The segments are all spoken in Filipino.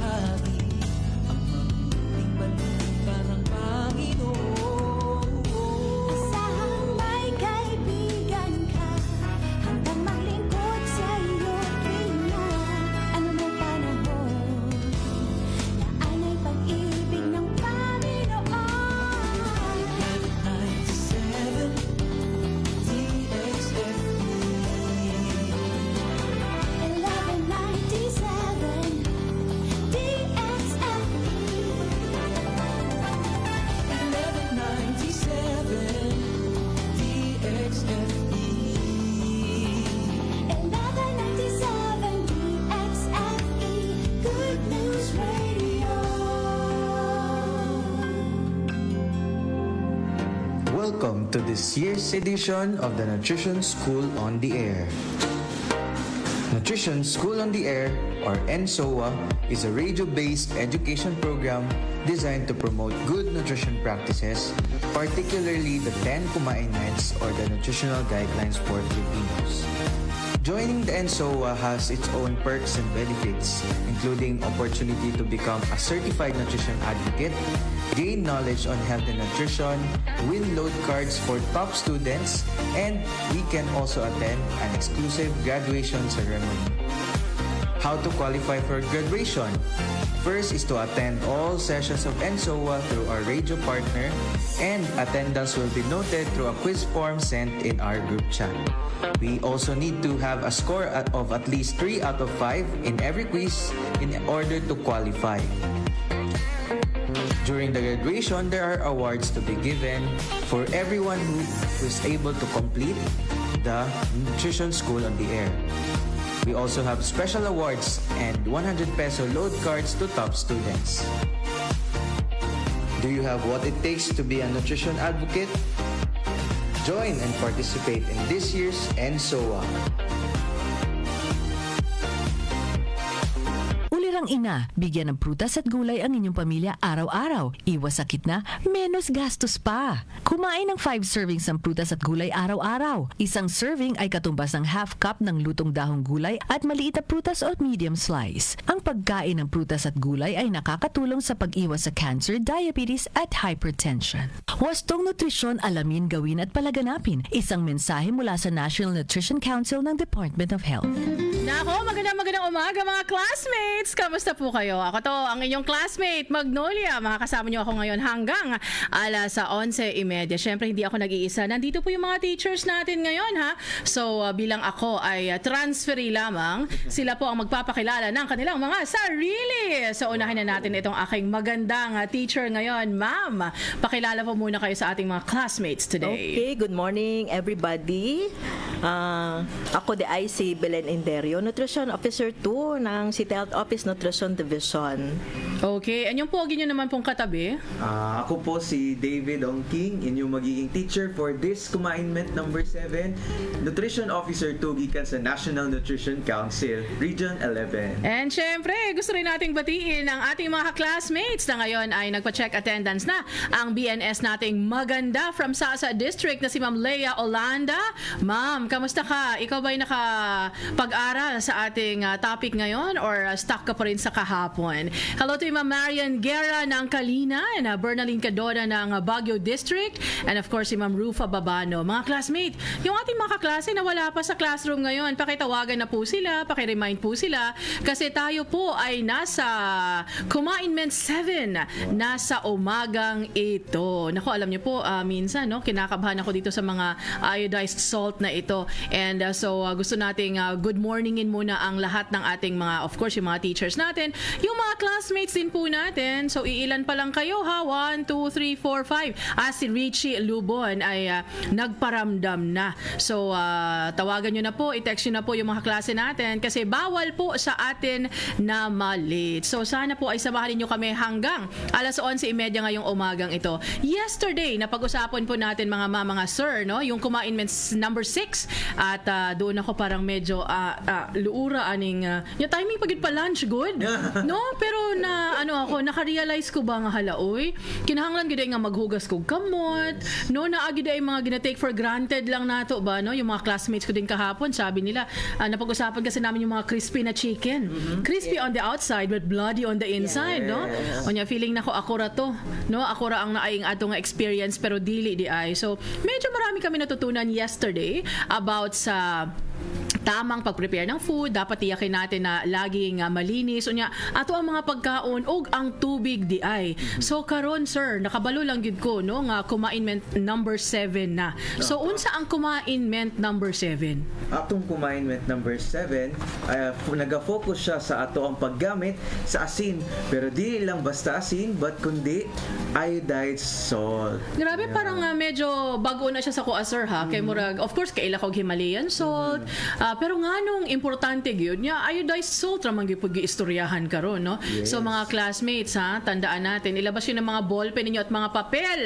bahagi ang mabuting balita ng Panginoon. Asahang may kaibigan ka, handang maglingkod sa iyo't Pinoy. Ano may panahon, naan ay pag-ibig ng Panginoon. 97 DXFE. 1197 DXFE. Good News Radio. Welcome to this year's edition of the Nutrition School on the Air. Nutrition School on the Air, or NSOA, is a radio-based education program designed to promote good nutrition practices, particularly the 10 Commandments or the nutritional guidelines for Filipinos. Joining the NSOA has its own perks and benefits, including opportunity to become a certified nutrition advocate, gain knowledge on health and nutrition, win load cards for top students, and we can also attend an exclusive graduation ceremony. How to qualify for graduation? First is to attend all sessions of NSOA through our radio partner, and attendance will be noted through a quiz form sent in our group chat. We also need to have a score of at least 3 out of 5 in every quiz in order to qualify. During the graduation, there are awards to be given for everyone who is able to complete the Nutrition School on the Air. We also have special awards and 100 peso load cards to top students. Do you have what it takes to be a nutrition advocate? Join and participate in this year's NSOA. Ulirang ina, bigyan ng prutas at gulay ang inyong pamilya araw-araw. Iwas sakit na, menos gastos pa. Kumain ng 5 servings ng prutas at gulay araw-araw. Isang serving ay katumbas ng half cup ng lutong dahong gulay at maliit na prutas o medium slice. Ang pagkain ng prutas at gulay ay nakakatulong sa pag-iwas sa cancer, diabetes at hypertension. Wastong nutrisyon, alamin, gawin at palaganapin. Isang mensahe mula sa National Nutrition Council ng Department of Health. Nako, magandang umaga mga classmates! Kamusta po kayo? Ako to, ang inyong classmate, Magnolia. Makakasama niyo ako ngayon hanggang alas 11:30. Siyempre, hindi ako nag-iisa. Nandito po yung mga teachers natin ngayon, ha? So, bilang ako ay transferee lamang, sila po ang magpapakilala ng kanilang mga sarili. So, unahin na natin itong aking magandang teacher ngayon. Ma'am, pakilala po muna kayo sa ating mga classmates today. Okay, good morning everybody. Ako the IC Belen Inderio, Nutrition Officer 2 ng City Health Office Nutrition Division. Okay, anyong pogi nyo naman pong katabi? Ako po si David Ongking, inyong magiging teacher for this Commandment number 7, Nutrition Officer 2 gikan sa National Nutrition Council, Region 11. And syempre, gusto rin nating batiin ang ating mga classmates na ngayon ay nagpa-check attendance na ang BNS nating maganda from Sasa District na si Ma'am Leia Olanda. Ma'am, kamusta ka? Ikaw ba'y nakapag-aral sa ating topic ngayon or stuck ka pa rin sa kahapon? Hello to Ma'am Marian Guerra ng Kalina and Bernalyn Cadona ng Baguio District and of course si Ma'am Rufa Babano. Mga classmate, yung ating mga kaklase na wala pa sa classroom ngayon, pakitawagan na po sila, pakiremind po sila kasi tayo po ay nasa Commandment 7, nasa umagang ito. Naku, alam niyo po, minsan no, kinakabahan ako dito sa mga iodized salt na ito. And so gusto nating good morningin muna ang lahat ng ating mga, of course, yung mga teachers natin, yung mga classmates din po natin. So iilan pa lang kayo ha? 1, 2, 3, 4, 5. Si Richie Lubon ay nagparamdam na. So tawagan nyo na po, i-text nyo na po yung mga klase natin kasi bawal po sa atin na malate. So sana po ay samahan niyo kami hanggang alas 11:30 ngayong umagang ito. Yesterday, napag-usapan po natin mga sir, no? Yung Commandments number 6 at doon ako parang medyo nga luura aning yung timing pagid pa lunch good. No, pero na naka-realize ko ba nga halaoy kinahanglan gid nga maghugas kog kamot, no, naagi day mga gina-take for granted lang nato ba, no, yung mga classmates ko din kahapon sabi nila napag-usapan kasi namin yung mga crispy na chicken. Crispy on the outside but bloody on the inside, no? Onya feeling nako ako ra to, no? Ako ra ang naaying ato nga experience pero dili di ay. So medyo marami kami natutunan yesterday about sa tamang pag-prepare ng food, dapat tiyakin natin na laging malinis unya ato ang mga pagkaon ug ang tubig di ay. So karon sir, nakabalo lang gid ko no nga kumainment number 7 na. So unsa ang kumainment number 7? Atong kumainment number 7, naga-focus siya sa ato ang paggamit sa asin. Pero di lang basta asin, but kundi iodized salt. Grabe, parang medyo bago na siya sa kuha sir ha. Kay murag, of course, kaila kog Himalayan salt. Pero nga nung importante gyud nya iodized salt ra man gyud pag-iistoryahan karon, no? Yes. So mga classmates ha, tandaan natin ilabas yun ng mga ballpen ninyo at mga papel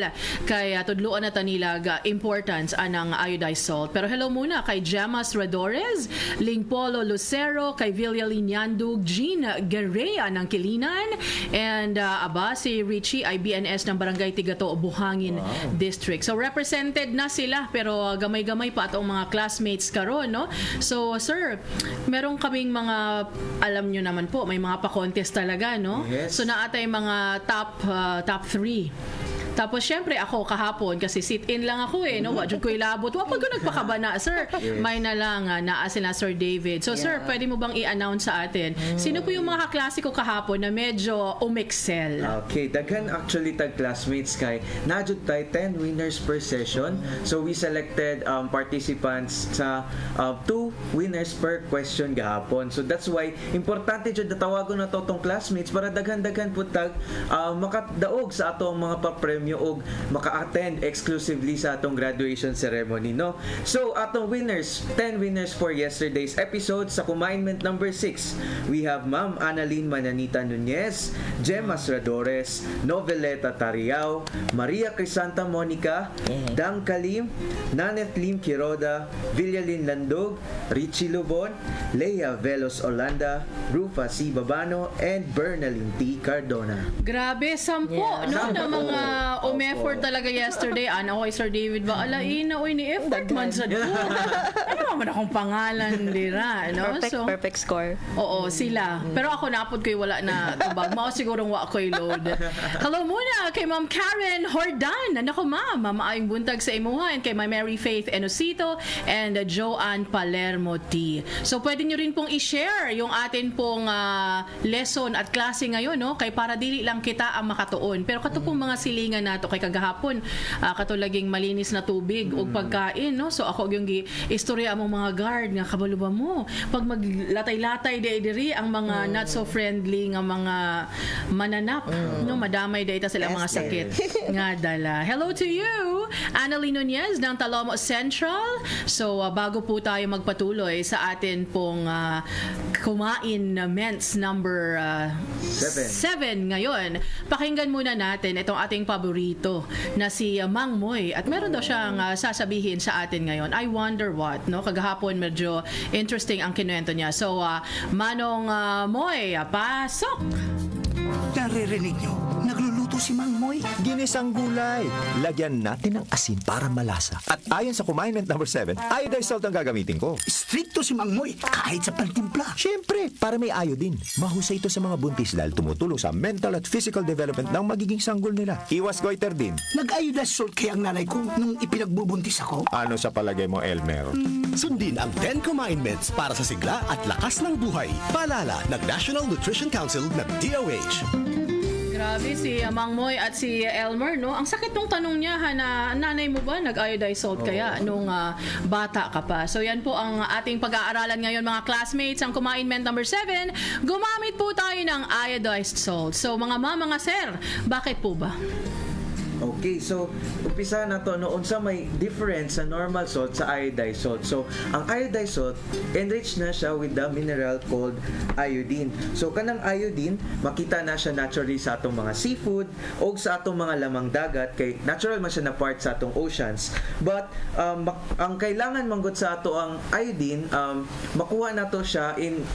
kay tudloan na tanilag importance anang iodized salt. Pero hello muna kay Gemmas Radores, Lingpolo Lucero, kay Villa Linyandug, Jean Guerrea ng Kilinan, and si Richie ay BNS ng Barangay Tigato, Buhangin District. So represented na sila pero gamay-gamay pa atong mga classmates karon, no? So sir, meron kaming mga, alam nyo naman po, may mga pa-contest talaga, no? Yes. So naatay mga top 3. Tapos syempre ako kahapon kasi sit-in lang ako no, wa jud ko ilabot. Wa pa ko nagpakabana, sir. Yes. May na lang naa sila Sir David. So sir, pwede mo bang i-announce sa atin sino po yung mga kaklasiko kahapon na medyo umexcel? Okay, daghan actually tag classmates kay najud tay 10 winners per session. So we selected participants sa 2 winners per question gahapon. So that's why importante jud natawagon na to tong classmates para daghan-daghan pud tag makadaog sa atong mga pa-premyo og maka-attend exclusively sa atong graduation ceremony, no? So atong winners, 10 winners for yesterday's episode sa Kumainment number 6. We have Ma'am Annalyn Mananita Nunez, Gemmas Radores, Noveleta Tariao, Maria Crisanta Monica, Dang Kalim, Nanet Lim Quiroda, Villalin Landog, Richie Lubon, Leia Velos Olanda, Rufa C. Babano, and Bernalyn T. Cardona. Grabe, 10 no, na mga umeffort talaga yesterday. Ano kay Sir David ba? Alain na, ni effort man sa doon. Ano naman akong pangalan dira, no? Perfect score. Oo, sila. Pero ako napod ko'y wala na tubag. Mao sigurong wa ko'y load. Hello muna kay Ma'am Karen Hordan. Nako ma'am, maayong buntag sa imuha, and kay my Mary Faith Enosito and Joanne Palermo T. So pwede nyo rin pong i-share yung atin pong lesson at klase ngayon, no? Kay para dili lang kita ang makatuon. Pero kato pong mga silingan nato kay kagahapon katulaging malinis na tubig o pagkain, no? So ako yung istorya among mga guard nga kabalo ba mo pag maglatay-latay diri ang mga not so friendly nga mga mananap, no, madamay data sila mga sakit nga dala. Hello to you, Annalyn Nunez ng Talomo Central. So bago po tayo magpatuloy sa atin pong kumain na Ments number 7 ngayon, pakinggan muna natin itong ating paborito na si Mang Moy, at meron daw siyang sasabihin sa atin ngayon. I wonder what, no? Kagahapon medyo interesting ang kinuwento niya. So Manong Moy, pasok. Naririnig nyo? Nagluluto si Mang Moy. Ginisang gulay. Lagyan natin ng asin para malasa. At ayon sa Kumainment number 7, iodized salt ang gagamitin ko. Stricto si Mang Moy kahit sa pagtimpla. Siyempre, para may iodine. Mahusay ito sa mga buntis dahil tumutulong sa mental at physical development ng magiging sanggol nila. Iwas goiter din. Nag-iodized salt kaya ang nanay ko nung ipinagbubuntis ako. Ano sa palagay mo, Elmer? Sundin ang 10 Kumainments para sa sigla at lakas ng buhay. Paalala ng National Nutrition Council ng DOH. Grabe si Mang Moy at si Elmer, no? Ang sakit nung tanong niya, na nanay mo ba nag-iodized salt kaya nung bata ka pa? So yan po ang ating pag-aaralan ngayon, mga classmates. Ang Kumainment number 7, gumamit po tayo ng iodized salt. So mga sir, bakit po ba? Okay, so umpisa na to noon sa may difference sa normal salt sa iodized salt. So, ang iodized salt, enriched na siya with the mineral called iodine. So, kanang iodine, makita na siya naturally sa atong mga seafood o sa atong mga lamang dagat kay natural man siya na part sa atong oceans. But, ang kailangan manggod sa ato ang iodine, makuha na to siya in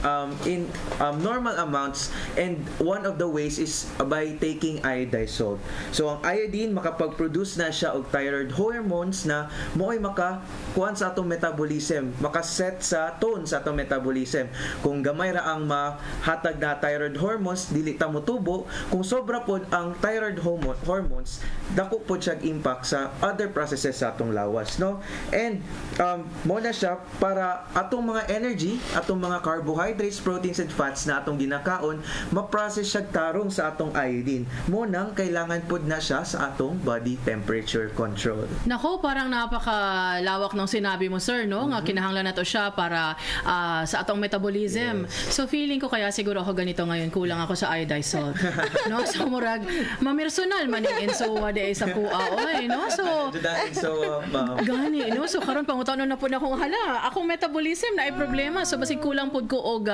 normal amounts, and one of the ways is by taking iodized salt. So, ang iodine, makapag-produce na siya og thyroid hormones na mo'y makakuan sa atong metabolism, makaset sa tone sa atong metabolism. Kung gamay ra ang mahatag na thyroid hormones, dili ta motubo. Kung sobra pod ang thyroid hormones, dako pod siya impact sa other processes sa atong lawas, no? And mo na siya para atong mga energy, atong mga carbohydrates, proteins and fats na atong ginakaon, ma-process siya tarong sa atong iodine. Mo nang kailangan pod na siya sa atong body temperature control. Nako, parang napakalawak ng sinabi mo, sir, no? Nga kinahanglan na to siya para sa atong metabolism. So feeling ko kaya siguro ako ganito ngayon, kulang ako sa iodized salt. No? So murag mamersonal man in so wade sa kuha oy, no? So gani, no? So karon pangutanon na pud akong hala, akong metabolism na ay problema, so basig kulang pud ko og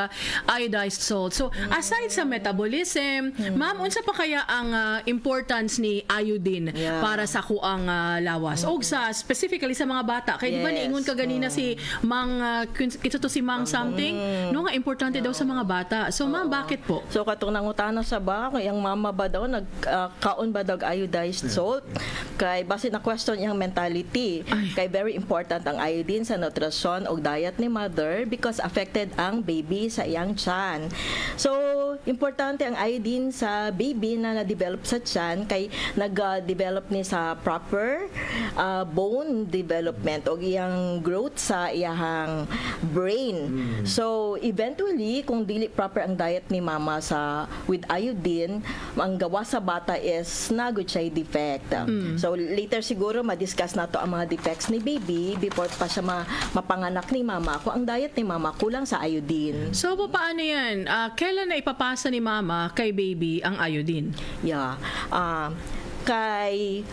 iodized salt. So aside sa metabolism, ma'am, unsa pa kaya ang importance ni iodine para sa kuang lawas og sa specifically sa mga bata? Kay di ba niingon ka ganina si Mang kito to si Mang something, no, nga importante daw sa mga bata. So ma'am, bakit po? So katong nangutana sa ba, yung mama ba daw nagkaon ba daw iodized salt? Kay base na question yung mentality. Kay very important ang iodine sa nutrition o diet ni mother because affected ang baby sa iyang tiyan. So importante ang iodine sa baby na na-develop sa tiyan kay nag-develop ni sa proper bone development o iyang growth sa iyang brain. So eventually kung dili proper ang diet ni mama sa with iodine, ang gawa sa bata is nagud siya defect. So later siguro ma-discuss nato ang mga defects ni baby before pa siya mapanganak ni mama kung ang diet ni mama kulang sa iodine. So paano yan? Kailan na ipapasa ni mama kay baby ang iodine? Yeah. Kay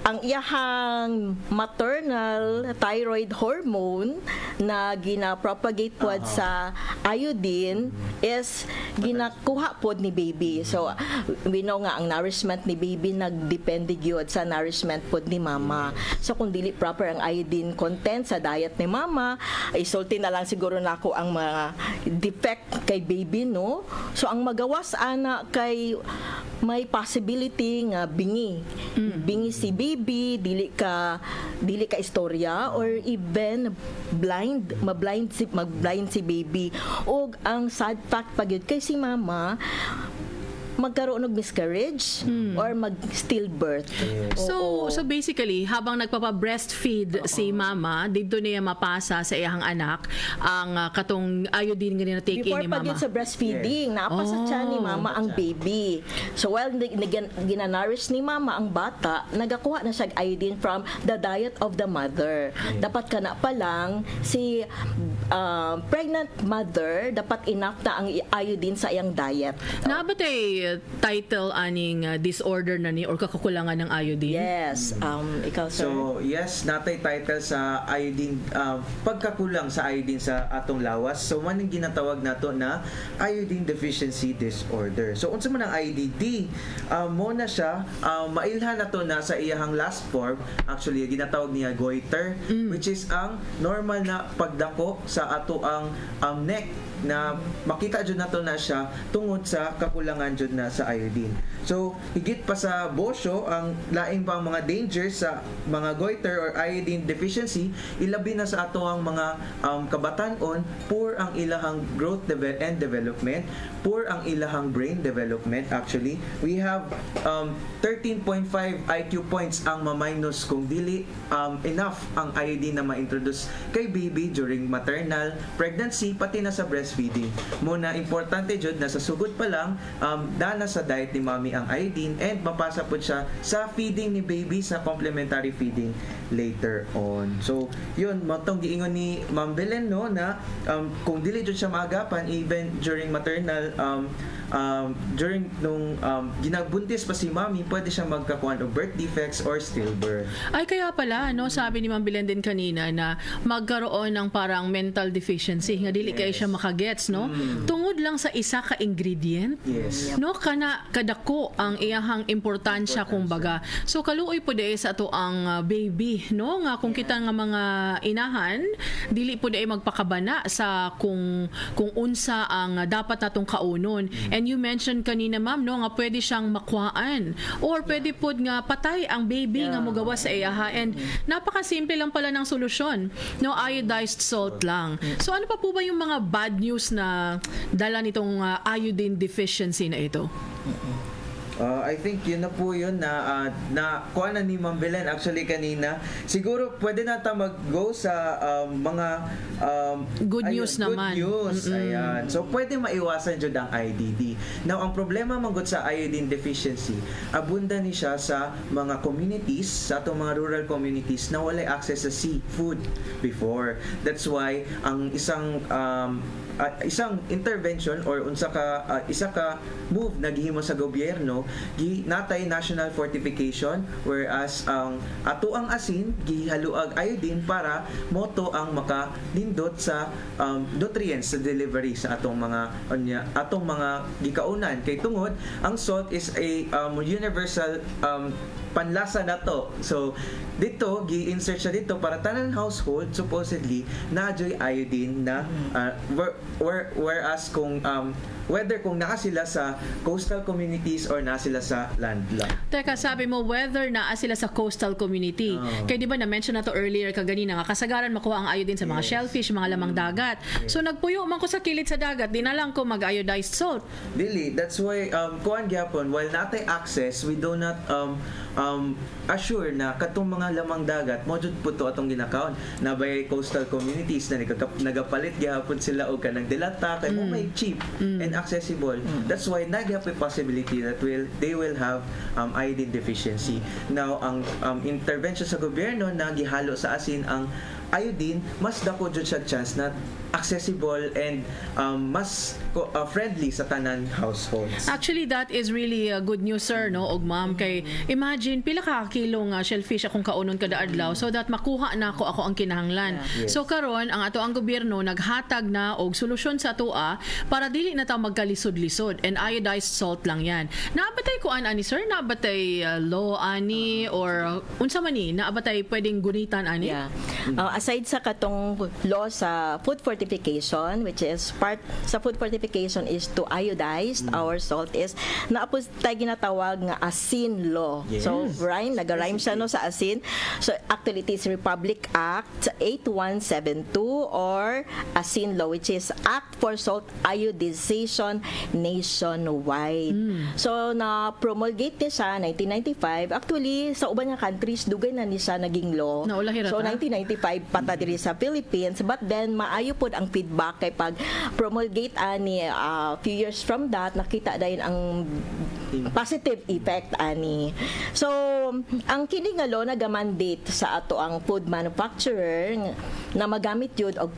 ang iyahang maternal thyroid hormone na gina-propagate pod sa iodine is ginakuha pod ni baby. So we know nga ang nourishment ni baby nagdepende gyud sa nourishment pod ni mama. So kung dili proper ang iodine content sa diet ni mama, isulti na lang siguro nako ang mga defect kay baby, no? So ang magawas ana kay may possibility nga bingi si baby, dili ka istorya or even mag-blind si baby. Og ang sad fact pagyud kay si mama magkaroon ng miscarriage or mag-stillbirth. So basically, habang nagpapa-breastfeed si mama, dito niya mapasa sa iyang anak ang katong iodine nga na-take in ni mama. Before pa sa breastfeeding, napasa tiyan ni mama ang baby. So while ginanourish ni mama ang bata, nagakuha na siya iodine from the diet of the mother. Dapat ka na pa lang si pregnant mother, dapat enough na ang iodine sa iyang diet. Nabatay title aning disorder na ni or kakukulangan ng iodine? Yes. Ikaw, sir? So, yes, natay title sa iodine, pagkakulang sa iodine sa atong lawas. So, man ang ginatawag nato na iodine deficiency disorder. So, unsa man ang IDD? Mo na siya, mailhan nato na sa iyahang last form. Actually, ginatawag niya goiter, which is ang normal na pagdako sa ato ang neck na makita jud nato na siya tungod sa kakulangan jud na sa iodine. So higit pa sa bosyo, ang laing pang mga dangers sa mga goiter or iodine deficiency, ilabi na sa ato ang mga kabatanon, poor ang ilahang growth and development, poor ang ilahang brain development. Actually, we have 13.5 IQ points ang ma-minus kung dili enough ang iodine na ma-introduce kay baby during maternal pregnancy pati na sa breastfeeding. Muna importante jud na sa sugod pa lang dana sa diet ni mommy ang iodine and mapasa po siya sa feeding ni baby sa complementary feeding later on. So yun, matong giingon ni Ma'am Belen, no, na kung dili jud siya maagapan even during maternal during nung ginagbuntis pa si mommy, pwede siyang magkakuan of birth defects or stillbirth. Ay, kaya pala, no, sabi ni Ma'am Belen din kanina na magkaroon ng parang mental deficiency, nga dili kayo siya makagets, no? Tungod lang sa isa ka ingredient, Yes. no, kadako ang iyahang importansya kumbaga. So kaluoy po di sa ato ang baby, no, nga kung kita nga mga inahan, dili po di magpakabana sa kung unsa ang dapat natong kaunon. And you mentioned kanina, ma'am, no, nga pwede siyang makuhaan or pwede po nga patay ang baby nga mogawa sa iyaha. And napakasimple lang pala ng solusyon, no, iodized salt lang. So ano pa po ba yung mga bad news na dala nitong iodine deficiency na ito? I think yun na po yun na kuha na ni Ma'am Belen actually kanina. Siguro pwede na tayo mag-go sa mga Good news naman. Good news. Ayan. So pwede maiwasan jud ang IDD. Now ang problema manggod sa iodine deficiency, abunda ni siya sa mga communities, sa atong mga rural communities na walay access sa seafood before. That's why ang isang intervention or isa ka move na gihimo sa gobyerno natay national fortification, whereas ang ato ang asin gihaluag iodine para moto ang makanindot sa nutrients sa delivery sa atong mga gikaunan kay tungod ang salt is a universal panlasa na to. So dito gi-insert siya dito para tanan household supposedly na-joy iodine na whereas kung whether kung naa sila sa coastal communities or naa sila sa landlocked. Teka, sabi mo whether naa sila sa coastal community. Kaya di ba na-mention na to earlier kaganina nga kasagaran makuha ang iodine sa mga shellfish, mga lamang dagat. So nagpuyo man ko sa kilid sa dagat, di na lang ko mag-iodized salt. Dili, that's why kuan gyapon while natay access, we do not assure na katong mga lamang dagat mo jud puto atong ginakaon na by coastal communities na nagapalit gyapon sila og kanang dilata kay mo may cheap and accessible. That's why nagyapon possibility that they will have iodine deficiency. Now ang intervention sa gobyerno na gihalo sa asin ang iodine, mas dako jud siya chance na accessible and mas friendly sa tanan households. Actually, that is really good news, sir, no, og ma'am, kay imagine pila ka kilong shellfish akong kaunon kada adlaw so that makuha na ako ang kinahanglan. Yes. So karon ang ato ang gobyerno naghatag na og solusyon sa atoa para dili na ta magkalisod-lisod, and iodized salt lang yan. Naabatay ko ani sir, naabatay law ani or unsa man ni naabatay pwedeng gunitan ani? Yeah. Aside sa katong law sa food fortification, which is part sa food fortification is to iodize our salt, is naapos tayo ginatawag nga asin law. Yes. So nag-rhyme siya no sa asin. So actually it is Republic Act 8172 or Asin Law, which is Act for Salt Iodization Nationwide. So na promulgate ni siya 1995. Actually sa uban nga countries dugay na ni siya naging law. Naulahira So ta? 1995 pata diri sa Philippines, but then maayo pod ang feedback kay pag promulgate ani few years from that nakita dayon ang positive effect ani. So ang kini nga law naga-mandate sa ato ang food manufacturer na magamit yun og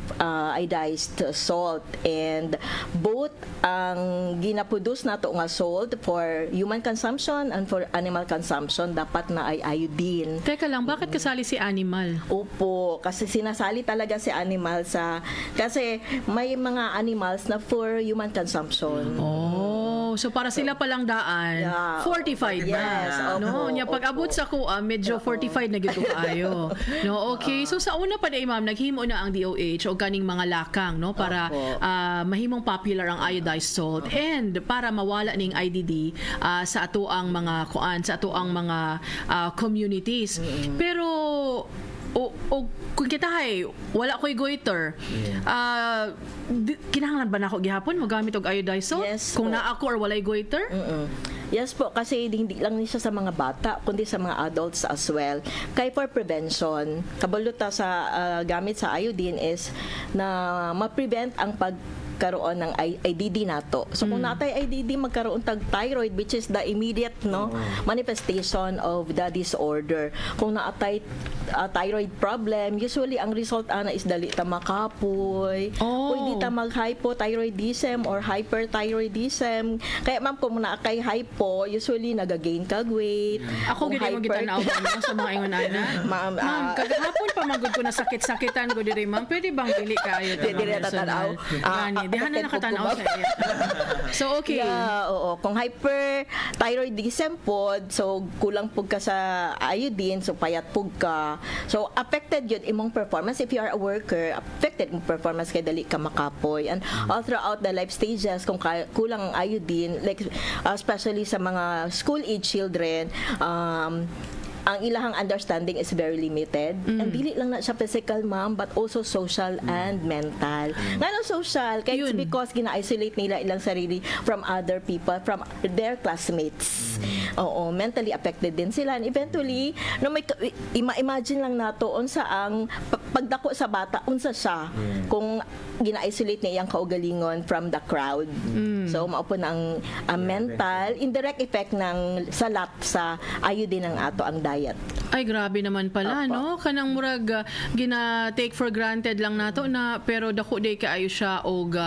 iodized salt, and both ang ginaproduce nato nga salt for human consumption and for animal consumption dapat na ay iodine. Teka lang, bakit kasali si animal? Opo, kasi sinasali talaga si animal kasi may mga animals na for human consumption. Oh, so para sila palang daan, Yeah. fortified na. Yes, No, opo, nya pag abot sa kuha, medyo fortified na gito kaayo. No, okay. So sa una pa day, ma'am, naghimo na ang DOH o kaning mga lakang, no, para mahimong popular ang iodized salt and para mawala ning IDD sa ato ang mga kuan, sa ato ang mga communities. Pero kung kita wala ko'y goiter. Kinahanglan ba na ako gihapon magamit og iodized salt? Yes Kung po. naa ako or walay goiter? Yes po, kasi hindi lang ni siya sa mga bata, kundi sa mga adults as well. Kaya for prevention, kabalo ta sa gamit sa iodine is na ma-prevent ang karoon ng IDD nato. So kung natay IDD magkaroon tag thyroid, which is the immediate manifestation of the disorder. Kung naatay thyroid problem, usually ang result ana is dali ta makapoy, o hindi ta mag-hypothyroidism or hyperthyroidism. Kaya ma'am, kung na kay hypo, usually nagagain kag weight. Ako Kung gid mo gitanaw ba sa mga ingon ana? Ma'am, Ma'am, kagahapon pa magud ko na sakit-sakitan ko diri ma'am. Pwede bang dili kayo? Dili na tatanaw. Gani, dihan na nakatanaw sa iya. So okay. Yeah, oo. Kung hyperthyroidism pod, so kulang pug ka sa iodine, so payat pug ka. So affected yun imong performance. If you are a worker, affected imong performance kay dali ka makapoy. And all throughout the life stages, kung kulang ang iodine, like especially sa mga school age children, ang ilahang understanding is very limited. And dili lang na siya physical, ma'am, but also social and mental. Ngano social? Kaya it's because gina-isolate nila ilang sarili from other people, from their classmates. Oo, mentally affected din sila. And eventually, no, imagine lang nato unsa ang pagdako sa bata, unsa siya kung gina-isolate niya iyang kaugalingon from the crowd. So, maupo na ang mental, indirect effect ng salat sa iodine ng ato ang diet. Ay, grabe naman pala, no? Kanang murag gina-take for granted lang nato na pero dako day kaayo siya og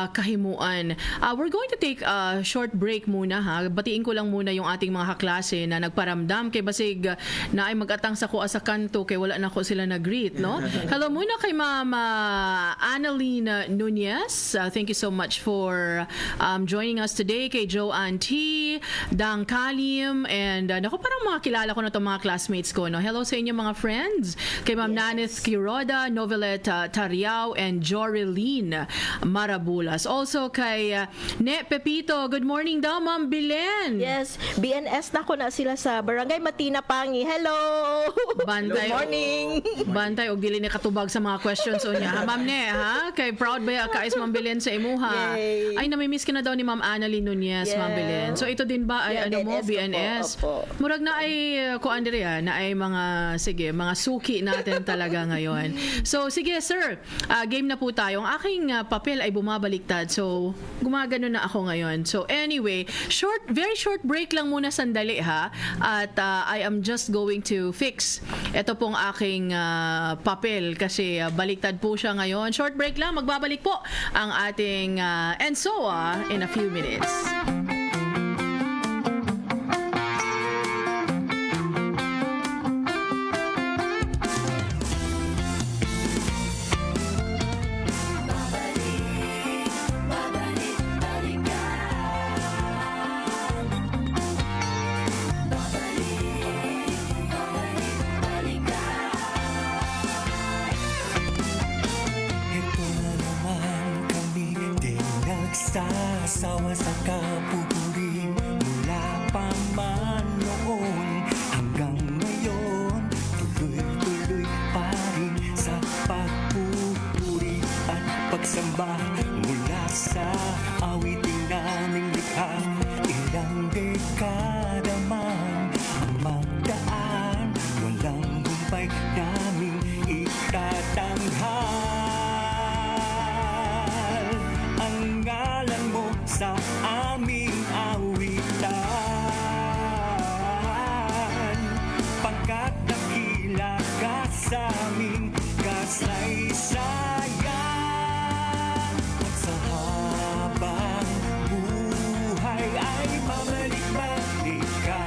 kahimuan. We're going to take a short break muna, ha. Batiin ko lang muna yung ating mga kaklase na nagparamdam kay basig na ay mag-atang sa kuha sa kanto kay wala na ko sila nag-greet, no? Hello muna kay Mama Annalyn Nunez. Thank you so much for joining us today. Kay Joanne T, Dang Kalim, and naku, parang mga kilala ko na itong mga classmates ko, no? Hello sa inyo mga friends. Kay Ma'am Nanith Quiroda, Novelet Tariao, and Joreline Marabulas. Also kay Ne Pepito. Good morning daw, Ma'am Bilen. Yes, BNS na ko na sila sa Barangay Matina Pangi. Hello! Bantay. Good morning! Bantay, og dili ni katubag sa mga questions o niya. Ma'am Ne, ha? Kay proud ba ka is Ma'am Bilen sa imuha? Yay. Ay, namimiss ka na daw ni Ma'am Annalyn Nunez, Yeah. Ma'am Bilen. So ito din ba ay Yeah, ano mo, BNS? Opo. Murag na ay ko Andrea, na ay mga mga suki natin talaga ngayon. So sige sir, game na po tayo. Ang aking papel ay bumabaliktad. So gumagano na ako ngayon. So anyway, very short break lang muna sandali, ha. At I am just going to fix ito pong aking papel kasi baliktad po siya ngayon. Short break lang, magbabalik po ang ating ENSOA in a few minutes. Ito na naman kami, di nagsasawa sa kapupuri. Mula pa man noon hanggang ngayon, tuloy-tuloy pa rin sa pagpupuri at pagsamba. Mula sa awiting naming likha, ilang dekada man ang magdaan, walang humpay naming itatanghal ang ngalan mo sa aming awitan, pagkat dakila ka sa aming kasaysayan. At sa habang buhay ay mamalik-balik ka,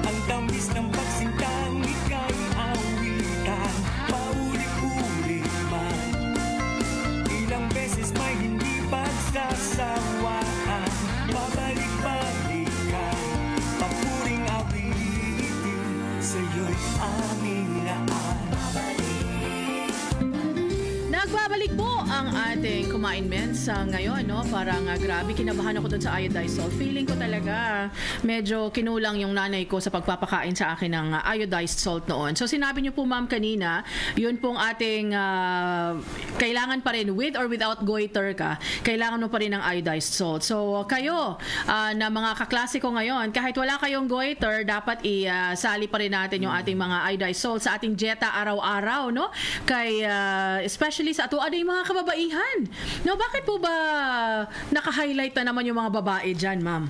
ang tamis ng pagsintang ika'y awitan, paulit-ulit man. Ilang beses may hindi pagsasawaan, pabalik-balik ka, papuring awitin, sa'yo'y aming laan. Nagbabalik po ang ating Kumain Men sa ngayon, no? Parang grabe, kinabahan ako dun sa iodized salt. Feeling ko talaga medyo kinulang yung nanay ko sa pagpapakain sa akin ng iodized salt noon. So sinabi niyo po, ma'am, kanina, yun pong ating kailangan pa rin, with or without goiter ka, kailangan mo pa rin ng iodized salt. So kayo na mga kaklase ko ngayon, kahit wala kayong goiter, dapat isali pa rin natin yung ating mga iodized salt sa ating dieta araw-araw, no? Kay especially sa ato, ano yung mga kababaihan karamihan. No, bakit po ba naka-highlight na naman yung mga babae dyan, ma'am?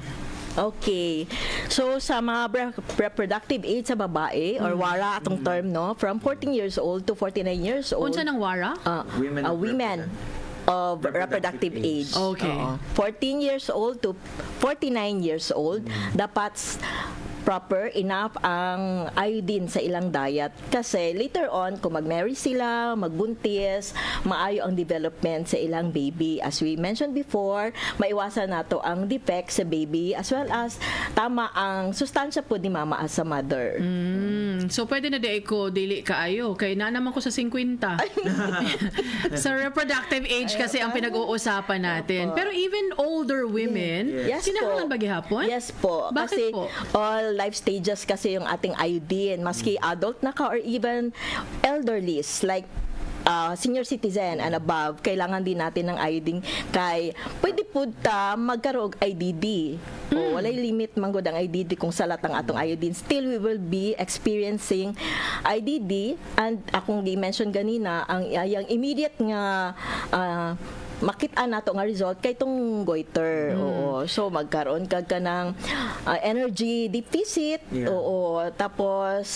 Okay. So sa mga reproductive age sa babae or WARA atong term no, from 14 years old to 49 years old. Unsa ng WARA? Women of reproductive age. Okay. 14 years old to 49 years old dapat proper enough ang iodine sa ilang diet kasi later on kung mag-marry sila, magbuntis, maayo ang development sa ilang baby. As we mentioned before, maiwasan nato ang defects sa baby as well as tama ang sustansya po ni mama as a mother. So pwede na di ko dili kaayo kay na naman ko sa 50. Sa reproductive age kasi ang pinag-uusapan natin. Pero even older women, Yes po. kinahanglan ba gihapon? Yes po. Bakit Kasi po? all life stages kasi yung ating iodine. Maski adult na ka or even elderlies like senior citizen and above, kailangan din natin ng iodine kay pwede po ta magkaroog IDD. O walay limit manggod ang IDD kung salat ang atong iodine. Still we will be experiencing IDD and akong gi-mention ganina ang yang immediate nga makita nato nga result kay tong goiter. Oo. So magkaroon kag ng energy deficit. Yeah. Oo. Tapos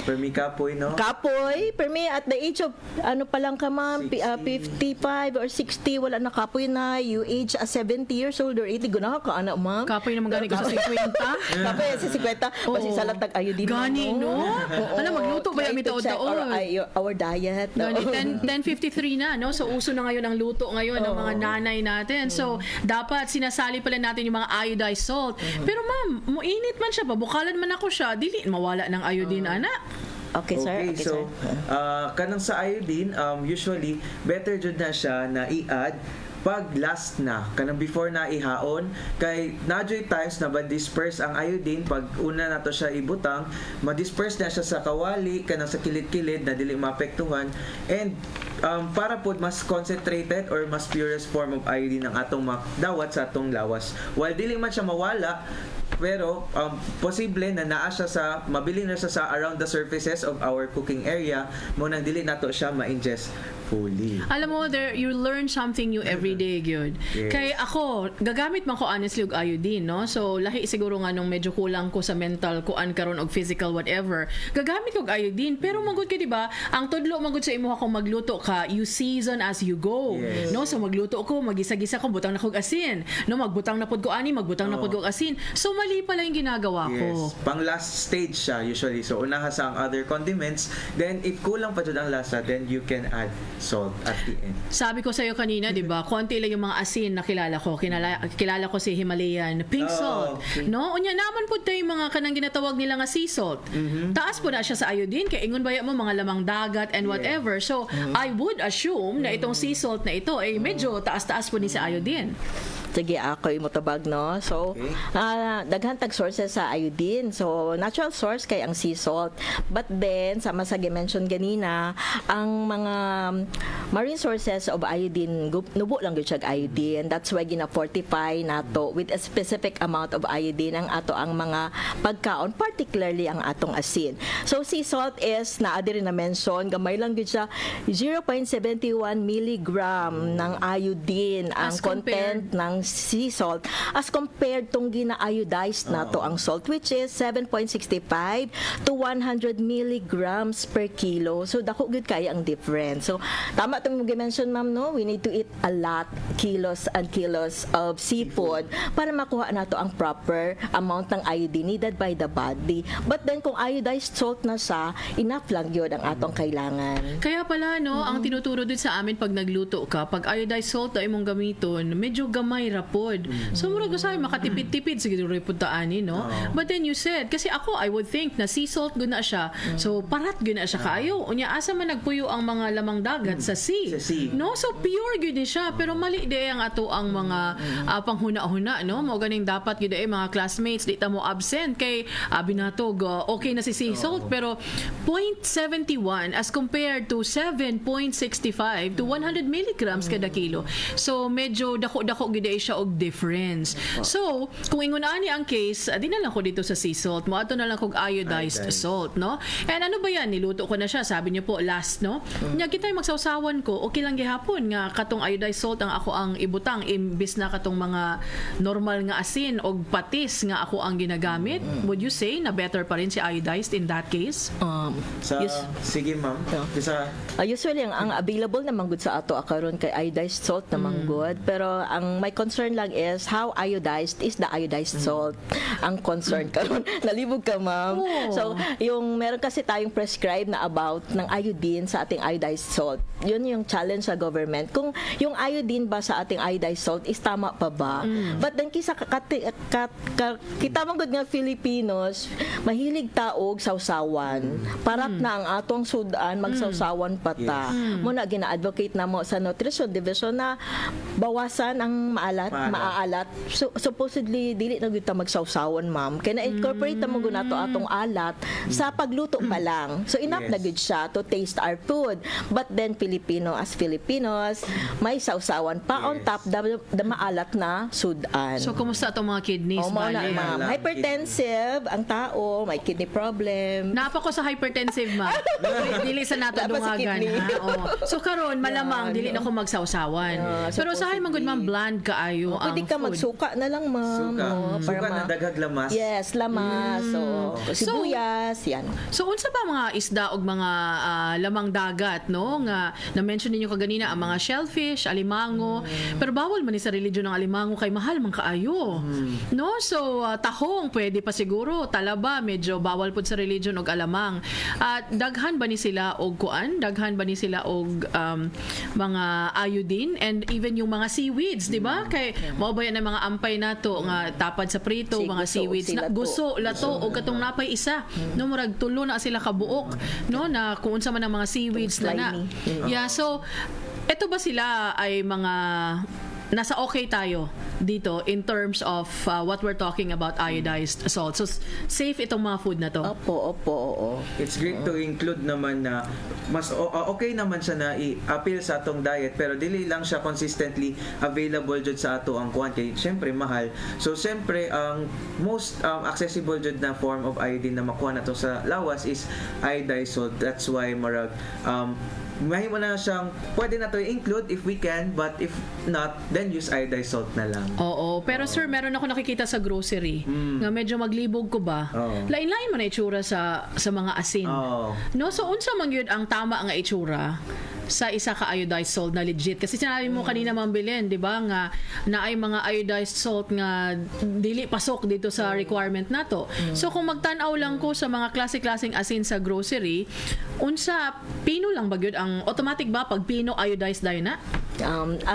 Permi kapoy, no? kapoy, permi at the age of ano pa lang ka ma'am, 55 or 60 wala na kapoy na, you age as 70 years old or 80 guna ka anak ma'am. Kapoy naman gani ko sa 50. Kapoy sa 50 basi salat tag iodine. Gani, no? Alam, magluto ba yung taon-taon? Our diet. Gani, 10:53 na, no? So, uso na ngayon ang luto ngayon ng mga nanay natin. So, dapat sinasali pala natin yung mga iodized salt. Pero ma'am, muinit man siya, babukalan man ako siya, dili mawala ng iodine, ana. Okay, sir. Okay, so kanang sa iodine, usually better jud na siya na i-add pag last na kanang before na ihaon kay nadyoy times na ba disperse ang iodine pag una nato siya ibutang ma-disperse na siya sa kawali kanang sa kilid-kilid na dili maapektuhan and para po mas concentrated or mas purest form of iodine ang atong dawat sa atong lawas while dili man siya mawala pero posible na naa siya sa mabili na siya sa around the surfaces of our cooking area mo nang dili nato siya ma-ingest fully. Alam mo, you learn something new every day, good. Yes. Kaya ako, gagamit man ko honestly og iodine, no? So, lahi siguro nga nung medyo kulang ko sa mental, kuan karon og physical, whatever. Gagamit ko og iodine, pero magud ka, di ba? Ang tudlo magud sa imuha kung magluto ka, you season as you go. Yes. No? So, magluto ko, magisa-gisa ko, butang na ko og asin. No? Magbutang na pod ko ani, magbutang na pod ko og asin. So, mali pala yung ginagawa ko. Yes. Pang last stage siya usually. So, unaha sa ang other condiments. Then, if kulang pa dyan ang lasa, then you can add salt at the end. Sabi ko sa'yo kanina, di ba, konti lang yung mga asin na kilala ko. Kilala ko si Himalayan pink salt. Okay. No? Unya naman po tayo yung mga kanang ginatawag nila nga sea salt. Taas po na siya sa iodine, kaya ingon baya mo mga lamang dagat and whatever. So, I would assume na itong sea salt na ito ay medyo taas-taas po ni sa iodine. Sige, ako yung mutabag, no? So, daghan tag sources sa iodine. So, natural source kay ang sea salt. But then, sama sa mention ganina, ang mga marine sources of iodine, nubo lang yun siya iodine. That's why gina-fortify nato with a specific amount of iodine ang ato ang mga pagkaon, particularly ang atong asin. So, sea salt is, naadi rin na mention, gamay lang yun siya, 0.71 milligram ng iodine ang As compared- content ng sea salt as compared tong gina-iodized nato ang salt which is 7.65 to 100 milligrams per kilo. So dako gyud kay ang difference. So tama tong gi-mention ma'am, no, we need to eat a lot, kilos and kilos of seafood para makuha nato ang proper amount ng iodine needed by the body. But then kung iodized salt na siya, enough lang yun ang atong kailangan. Kaya pala, no, ang tinuturo din sa amin pag nagluto ka, pag iodized salt na imong gamiton, medyo gamay rapod. So, mura ko sa'yo, makatipid-tipid, sige, repod taani, no? But then you said, kasi ako, I would think na sea salt guna siya. So, parat guna siya kaayo. Unya, asa man nagpuyo ang mga lamang dagat sa sea. Sa sea. No? So, pure guna siya. Pero mali di ang ato ang mga panghuna-huna, no? Mo ganing dapat guna mga classmates, di ta mo absent kay binatog, okay na si sea salt, pero 0.71 as compared to 7.65 to 100 milligrams kada kilo. So, medyo dako-dako guna siya siya og difference. So, kung ingon ani ang case, di na lang ko dito sa sea salt, mo ato na lang kog iodized salt, no? And ano ba yan? Niluto ko na siya, sabi niyo po last, no? Nya kita magsawsawan ko, okay lang gihapon nga katong iodized salt ang ako ang ibutang imbis na katong mga normal nga asin og patis nga ako ang ginagamit. Would you say na better pa rin si iodized in that case? Sige ma'am. Sa Usually ang available naman good sa ato karon kay iodized salt naman good, pero ang my concern lang is how iodized is the iodized salt. Ang concern karon nalibog ka ma'am. So yung meron kasi tayong prescribed na about ng iodine sa ating iodized salt. Yun yung challenge sa government. Kung yung iodine ba sa ating iodized salt is tama pa ba? But then kita man gud nga Filipinos mahilig taog sawsawan. Parat na ang atong sudan magsawsawan pata. Muna gina-advocate na mo sa nutrition division na bawasan ang maaalat. So, supposedly dili na gyud ta magsawsawan ma'am. Kaya na-incorporate mo gud nato atong alat sa pagluto pa lang. So enough na good siya to taste our food. But then Filipinos, may sawsawan pa on top the maalat na sudan. So, kumusta itong mga kidneys? Mao na Bale? ma'am. Hypertensive ang tao, may kidney problem. Napa ko sa hypertensive ma. Dili sa nato Dapat sa dungagan kidney. ha. So karon malamang dili na ko magsawsawan. Pero sa hay magud man bland kaayo ang Pwede ka food. magsuka na lang ma'am. suka na daghag lamas. Yes, lamas. So, sibuyas, yan. So unsa ba mga isda og mga lamang dagat no nga na-mention ninyo kaganina ang mga shellfish, alimango. Pero bawal man ni sa religion ng alimango kay mahal man kaayo. No? So tahong pwede pa siguro, talaba medyo bawal pud sa religion og alamang. At daghan ba ni sila og kuan? Daghan ba ni sila og mga iodine and even yung mga seaweeds, di ba? Kay mao ba yan ang mga ampay nato nga tapad sa prito, mga seaweeds na guso lato og katong napay isa. No murag tulo na sila kabuok, no na kung unsa man ang mga seaweeds na. Yeah, so eto ba sila ay mga nasa okay tayo dito in terms of what we're talking about iodized salt. So safe itong mga food na to. Opo, oo. It's great to include naman na mas okay naman siya na i-appeal sa atong diet pero dili lang siya consistently available jud sa ato ang kuan kay syempre mahal. So syempre ang most accessible jud na form of iodine na makuha nato sa lawas is iodized salt. That's why marag may mo na siyang pwede na to i-include if we can, but if not then use iodized salt na lang. Oo, pero sir, meron ako nakikita sa grocery nga medyo maglibog ko ba. Lain-lain man na itsura sa mga asin. No, so unsa man gyud ang tama nga itsura sa isa ka iodized salt na legit kasi sinabi mo kanina Ma'am Belen, 'di ba, nga naay mga iodized salt nga dili pasok dito sa requirement nato. So kung magtan-aw lang ko sa mga klase-klaseng asin sa grocery, unsa pino lang ba gyud ang automatic ba pag pino iodized dayon na?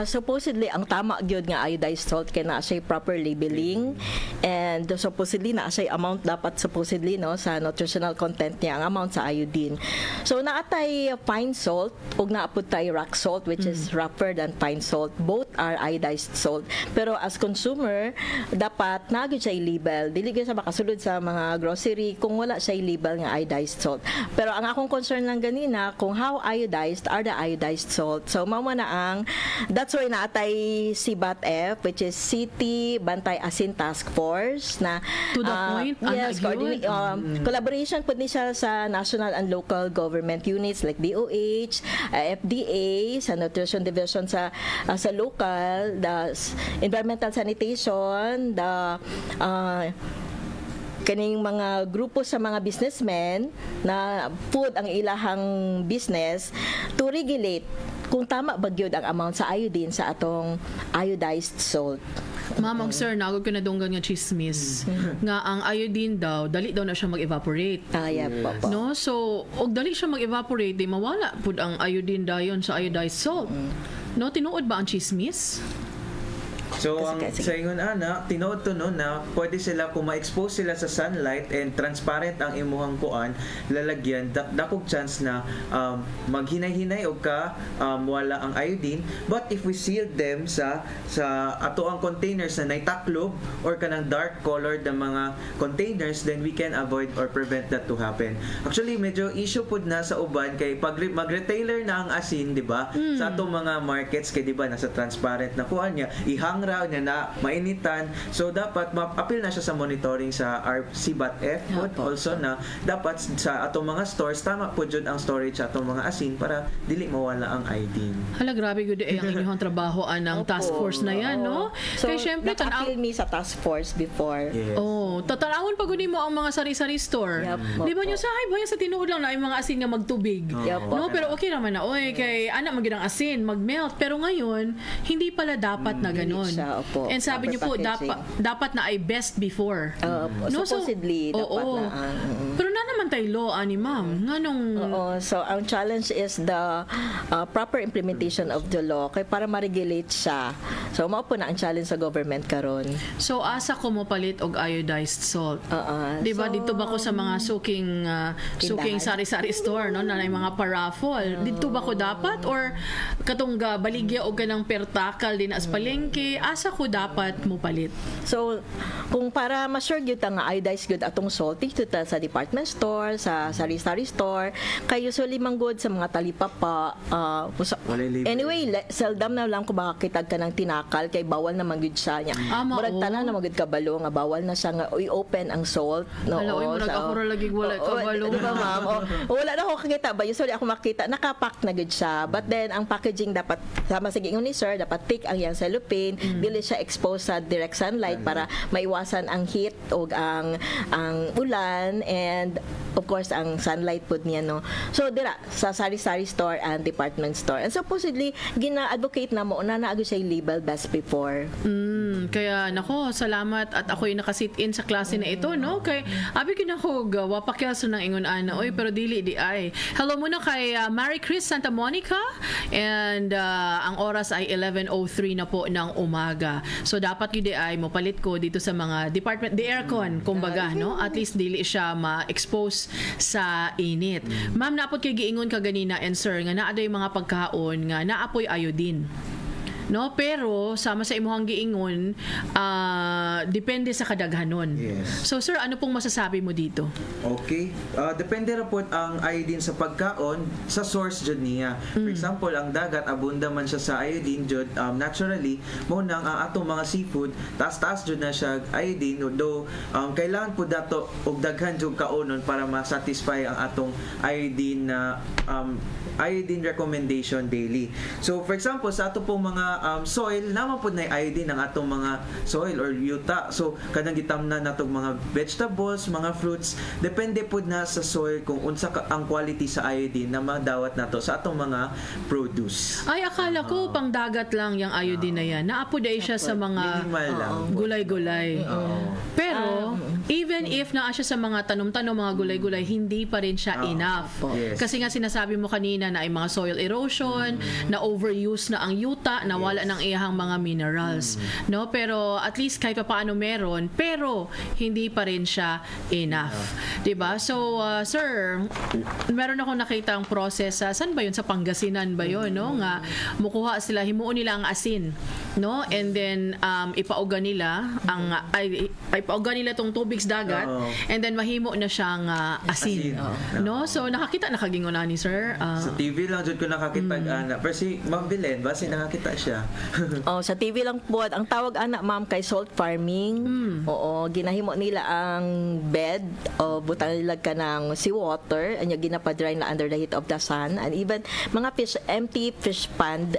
Supposedly ang tama gyud nga iodized salt kay na siya proper labeling and supposedly na siya amount dapat supposedly no sa nutritional content niya ang amount sa iodine. So naatay fine salt ug naapod tay rock salt which is rougher than fine salt. Both are iodized salt. Pero as consumer dapat na gyud siya i-label. Dili gyud sa makasulod sa mga grocery kung wala siya i-label nga iodized salt. Pero ang akong concern lang ganina kung how iodized are the iodized salt. So mao na ang that's why naatay CBAT-F which is City Bantay Asin Task Force na To the point, yes, collaboration pud ni siya sa national and local government units like DOH, FDA, sa Nutrition Division sa local, the environmental sanitation, the kaning mga grupo sa mga businessmen na food ang ilahang business to regulate kung tama ba gyud ang amount sa iodine sa atong iodized salt. Ma'am, sir, nagod ko na donggan nga chismis nga ang iodine daw dali daw na siya mag-evaporate. Papa. No, so og dali siya mag-evaporate, di mawala pud ang iodine dayon sa iodized salt. No, tinuod ba ang chismis? So, sa ingon ana, tinuod to no na pwede sila kung ma-expose sila sa sunlight and transparent ang imuhang kuan, lalagyan dakog chance na maghinay-hinay og ka wala ang iodine. But if we seal them sa ato ang containers na naitaklob or kanang dark colored na mga containers, then we can avoid or prevent that to happen. Actually, medyo issue pud na sa uban kay pag mag-retailer na ang asin, di ba? Sa atong mga markets kay di ba nasa transparent na kuan niya, ihang raw niya na mainitan. So dapat ma-appeal na siya sa monitoring sa RCBAT-F also na dapat sa atong mga stores tama po jud ang storage sa atong mga asin para dili mawala ang iodine. Hala, grabe gud ang inyong trabaho ng task force na yan, no? So, Kaya syempre, naka-appeal me sa task force before. Yes. tatanawon pag mo ang mga sari-sari store. Yep. Di ba nyo sahay ba yan sa tinuod lang na yung mga asin nga magtubig? Yep. No, pero okay naman na, kay anak magiging asin, mag-melt. Pero ngayon, hindi pala dapat na ganun. siya, opo. And sabi niyo po, Proper dapat na ay best before. Supposedly, dapat oo. na. Pero na naman tayo law, ani ma'am. Nga nung... Oo, so ang challenge is the proper implementation of the law kay para ma-regulate siya. So mao po na ang challenge sa government karon. So, asa ko mo palit og iodized salt. Di ba, So, dito ba ko sa mga suking sari-sari store, no, na may mga paraffol. Dito ba ko dapat? Or katong baligya o ganang pertakal din as palengke, asa ko dapat mo palit? So, kung para ma-sure gyud ta nga iodized gyud atong salt dito ta sa department store, sa sari-sari store, kay usually manggod sa mga talipapa. Walay label. Anyway, seldom na lang ko makakitag ka ng tinakal kay bawal na manggod siya niya. Murag tanan na manggod kabalo nga bawal na siya nga i-open ang salt. No, Hala, murag ako ra lagi wala kabalo. Di ba, ma'am? Wala na ako kakita ba? Usually ako makita, nakapack na good siya. But then, ang packaging dapat, sama sa gingon ni sir, dapat thick ang yang cellophane, dili siya exposed sa direct sunlight para maiwasan ang heat o ang ulan and of course ang sunlight pod niya, no. So dira sa sari-sari store and department store. And supposedly gina-advocate na mo na naagyo siya label best before. Kaya nako, salamat at ako'y nakasit-in sa klase na ito, no? Kay abi kinako gawa pakyas ng ingon ana, pero dili di ay. Hello muna kay Mary Chris Santa Monica and ang oras ay 11:03 na po ng umaga. So dapat yun di ay mopalit ko dito sa mga department, the aircon kumbaga, no? At least dili siya ma-expose sa init. Ma'am, naapod kay giingon ka ganina and sir nga naa yung mga pagkaon nga naapoy iodine. No, pero sama sa imuhang giingon, depende sa kadaghanon. Yes. So sir, ano pong masasabi mo dito? Okay. Depende ra po ang iodine sa pagkaon sa source jud niya. For example, ang dagat abunda man siya sa iodine jud naturally mo nang ang atong mga seafood taas jud na siya iodine, though kailangan po dato og daghan jud kaonon para ma-satisfy ang atong iodine na iodine recommendation daily. So for example, sa ato pong mga soil, naman po na iodine ang atong mga soil or yuta. So kanang gitamnan natong mga vegetables, mga fruits, depende po na sa soil kung unsa ang quality sa iodine na madawat nato sa atong mga produce. Ay, akala ko pang dagat lang yung iodine na yan. Naapod ay siya sa mga Minimal lang. gulay-gulay. Pero even if naa siya sa mga tanom-tanom, mga gulay-gulay, hindi pa rin siya enough. Yes. Kasi nga sinasabi mo kanina na ay mga soil erosion, na overuse na ang yuta, na wala ng iyang mga minerals. No? Pero at least kahit pa paano meron, pero hindi pa rin siya enough. 'Di ba? So sir, meron akong nakita ang process saan ba 'yun, sa Pangasinan ba 'yun, no? Nga mukuha sila, himuon nila ang asin, no? And then ipauga nila ipauga nila tong tubig sa dagat, and then mahimo na siyang asin. No? So nakakita nakagingon ni sir. Sa TV lang jud ko nakakita ana. Pero si Ma'am Belen, basi nakakita siya. Sa TV lang po. Ang tawag anak, ma'am, kay salt farming. Oo, ginahimo nila ang bed o butang nila ka ng seawater and yung ginapadry na under the heat of the sun, and even mga empty fish pond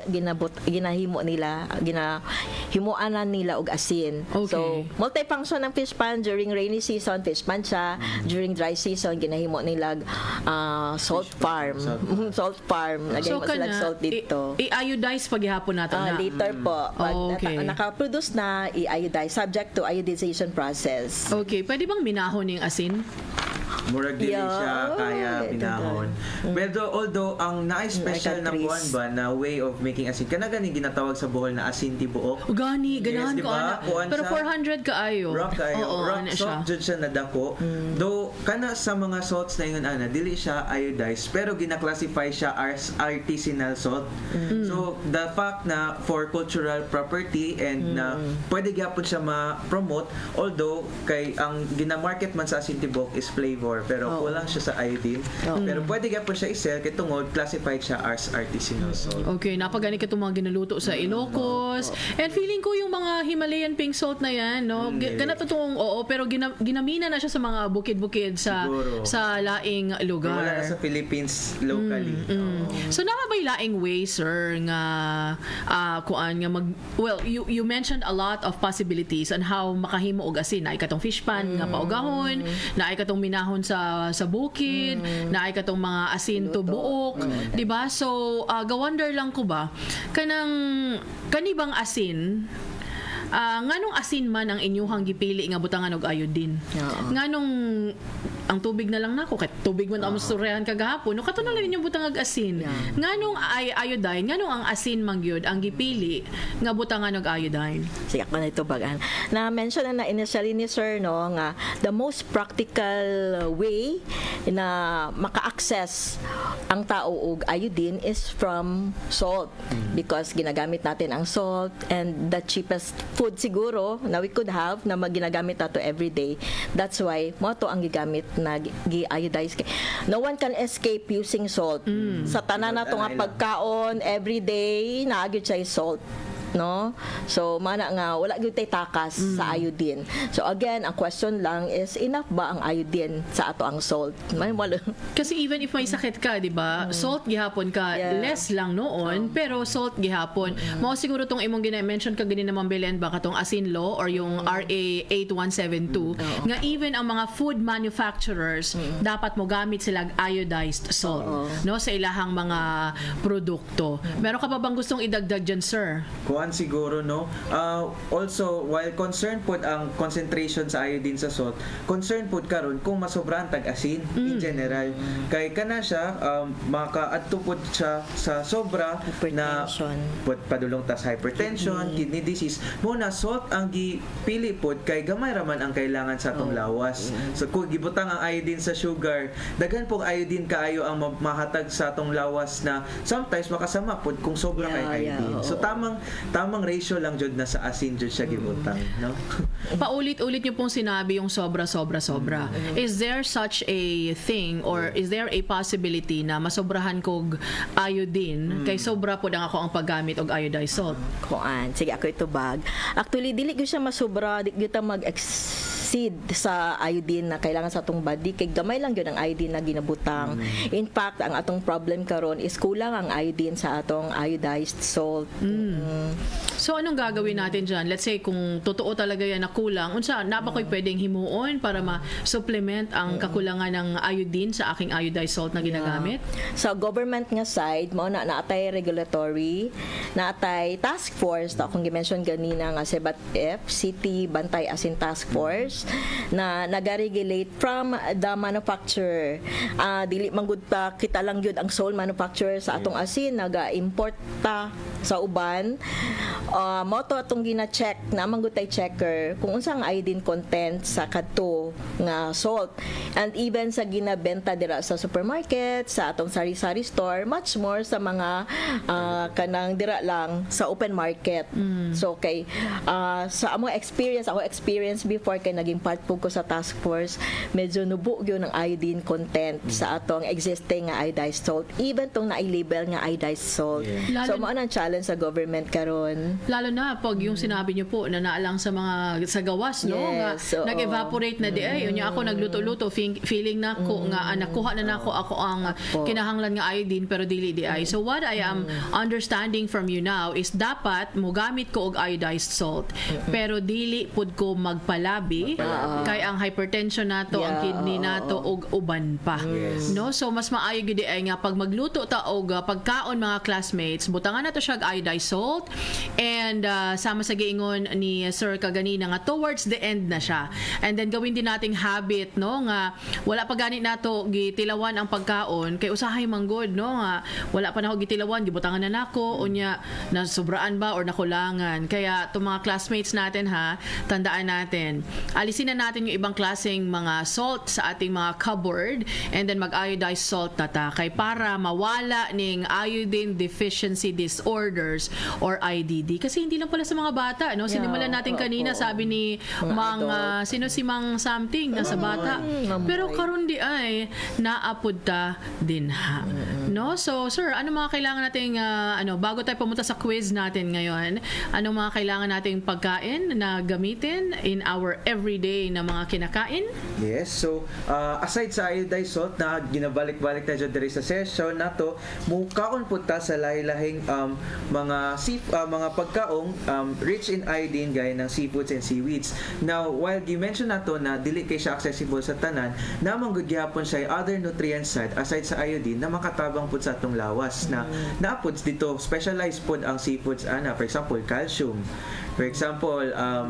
ginahimo nila, ginahimuanan nila og asin. Okay. So multifunction ng fish pond. During rainy season fish pond siya, during dry season ginahimo nila salt farm. Salt farm. So Nagahimo sila salt dito. i-iodize paghihapon nato na. Later po. Pag Okay. naka-produce na, i-iodize subject to iodization process. Okay, pwede bang minahon yung asin? Murag dili siya kaya pinahon. Pero although ang na-special na kuan ba na way of making asin, kana gani ginatawag sa Bohol na asin tibuok. Gani, ganahan Yes, ko diba? ana. Kuan Pero siya, 400 kaayo. rock kayo. Oo, Rock ana salt jud siya na dako. Though kana sa mga salts na yun ana, dili siya iodized pero gina-classify siya as artisanal salt. So the fact na for cultural property and na pwede gyapon siya ma-promote, although kay ang gina-market man sa asin tibuok is flavor flavor pero kulang siya sa iodine. Pero pwede gyapon siya i-sell kay tungod classified siya as artisanal salt. Okay, napagani ka itong mga ginuluto sa Ilocos. And feeling ko yung mga Himalayan pink salt na yan, no? Kana totoong pero ginamina na siya sa mga bukid-bukid Siguro. sa laing lugar. Wala na sa Philippines locally. So na ba laing way, sir, nga kuan nga you mentioned a lot of possibilities on how makahimo og asin. Naay katong fish pan nga paugahon, naay katong minahon sa bukid, naay katong mga asin to buok, di ba? So gawonder lang ko ba kanibang asin nganong asin man ang inyuhang gipili nga butangan og iodine. Nganong ang tubig na lang nako, kay tubig man ang storyahan kagahapon, no kato na lang inyong butang og asin. Nganong iodine, nganong ang asin man gyud ang gipili nga butangan og iodine? Siya ko na ito bagan. Na-mention na initially ni Sir, no, nga the most practical way na maka-access ang tao og iodine is from salt. Because ginagamit natin ang salt and the cheapest food siguro na we could have na ginagamit nato every day. That's why mo to ang gigamit na gi-iodize. No one can escape using salt. Sa tanan nato nga pagkaon every day naagid siya salt, no? So mana nga wala gyud tay takas sa iodine. So again, ang question lang is enough ba ang iodine sa ato ang salt? May wala. Kasi even if may sakit ka, di ba? Salt gihapon ka, less lang noon, pero salt gihapon. Mao siguro tong imong gina-mention ka gani naman Belen ba katong asin law or yung RA 8172 nga even ang mga food manufacturers dapat mo gamit silang iodized salt, no, sa ilahang mga produkto. Meron ka pa bang gustong idagdag dyan, sir? Siguro, no? Also, while concerned po ang concentration sa iodine sa salt, concerned po karon kung masobrahan tag-asin in general. Kay kana siya, makaadto po siya sa sobra na padulong tas hypertension, kidney disease. Muna, salt ang gipili po kay gamay raman ang kailangan sa atong lawas. So, kung gibutang ang iodine sa sugar, daghan pong iodine kaayo ang mahatag sa atong lawas na sometimes makasama po kung sobra kay iodine. So, tamang ratio lang jud na sa asin jud siya gibutang, no? Paulit-ulit niyo pong sinabi yung sobra. Is there such a thing or is there a possibility na masobrahan kog iodine kay sobra po ang ako ang paggamit og iodized salt? Kuan, sige ako ito bag. Actually dili gyud siya masobra, di gyud ta mag-exceed sa iodine na kailangan sa atong body kay gamay lang gyud ang iodine na ginabutang. In fact, ang atong problem karon is kulang ang iodine sa atong iodized salt. So anong gagawin natin dyan? Let's say kung totoo talaga yan na kulang, unsa na ba ko'y pwedeng himuon para ma-supplement ang kakulangan ng iodine sa aking iodized salt na ginagamit? Sa government nga side, mo naatay regulatory, naatay task force, ta akong gi-mention ganina nga SEBAT-F, City Bantay Asin Task Force, na nagaregulate from the manufacturer. Dili manggud ta kita lang gyud ang sole manufacturer sa atong asin, naga-import ta sa uban. Moto atong gina-check na manggutay checker kung unsang iodine content sa kadto nga salt, and even sa ginabenta dira sa supermarket, sa atong sari-sari store, much more sa mga kanang dira lang sa open market. So kay sa among experience, ako experience before kay naging part po ko sa task force, medyo nubo gyud ng iodine content sa atong existing nga iodized salt, even tong na-label nga iodized salt. So mo ang challenge sa government karon. Lalo na pag yung sinabi niyo po na naalang sa mga sa gawas, no, nga nag-evaporate na di ay unya ako nagluto-luto feeling na ko nga nakuha na nako ako ang kinahanglan nga iodine pero dili di ay. So what I am understanding from you now is dapat mo gamit ko og iodized salt pero dili pud ko magpalabi kay ang hypertension nato, ang kidney nato og uban pa. No, so mas maayo gid ay nga pag magluto ta og pagkaon mga classmates, butangan nato siya iodized salt. And sama sa giingon ni Sir kaganina nga towards the end na siya. And then gawin din nating habit, no, nga wala pa gani nato gitilawan ang pagkaon kay usahay manggod, no, nga wala pa nako gitilawan gibutangan na nako unya na sobraan ba or nakulangan. Kaya to mga classmates natin tandaan natin, alisin na natin yung ibang klaseng mga salt sa ating mga cupboard and then mag-iodized salt na ta kay para mawala ning iodine deficiency disorders or IDD. kasi hindi lang pala sa mga bata, no? Sinimulan natin kanina, sabi ni Mang, sino si Mang something, nasa bata. Pero karon di ay, naapod ta din ha. No? So, sir, ano mga kailangan nating, bago tayo pumunta sa quiz natin ngayon, ano mga kailangan nating pagkain na gamitin in our everyday na mga kinakain? Yes, so aside sa iodized salt na ginabalik-balik na dyan diri sa session na to, mukaon po ta sa lahing mga pagkaong rich in iodine gaya ng seafoods and seaweeds. Now, while gi-mention na to na dili kay siya accessible sa tanan, namang good gyapon siya other nutrients aside sa iodine na makatabang po sa atong lawas na naapods dito specialized pod ang seafoods for example calcium, for example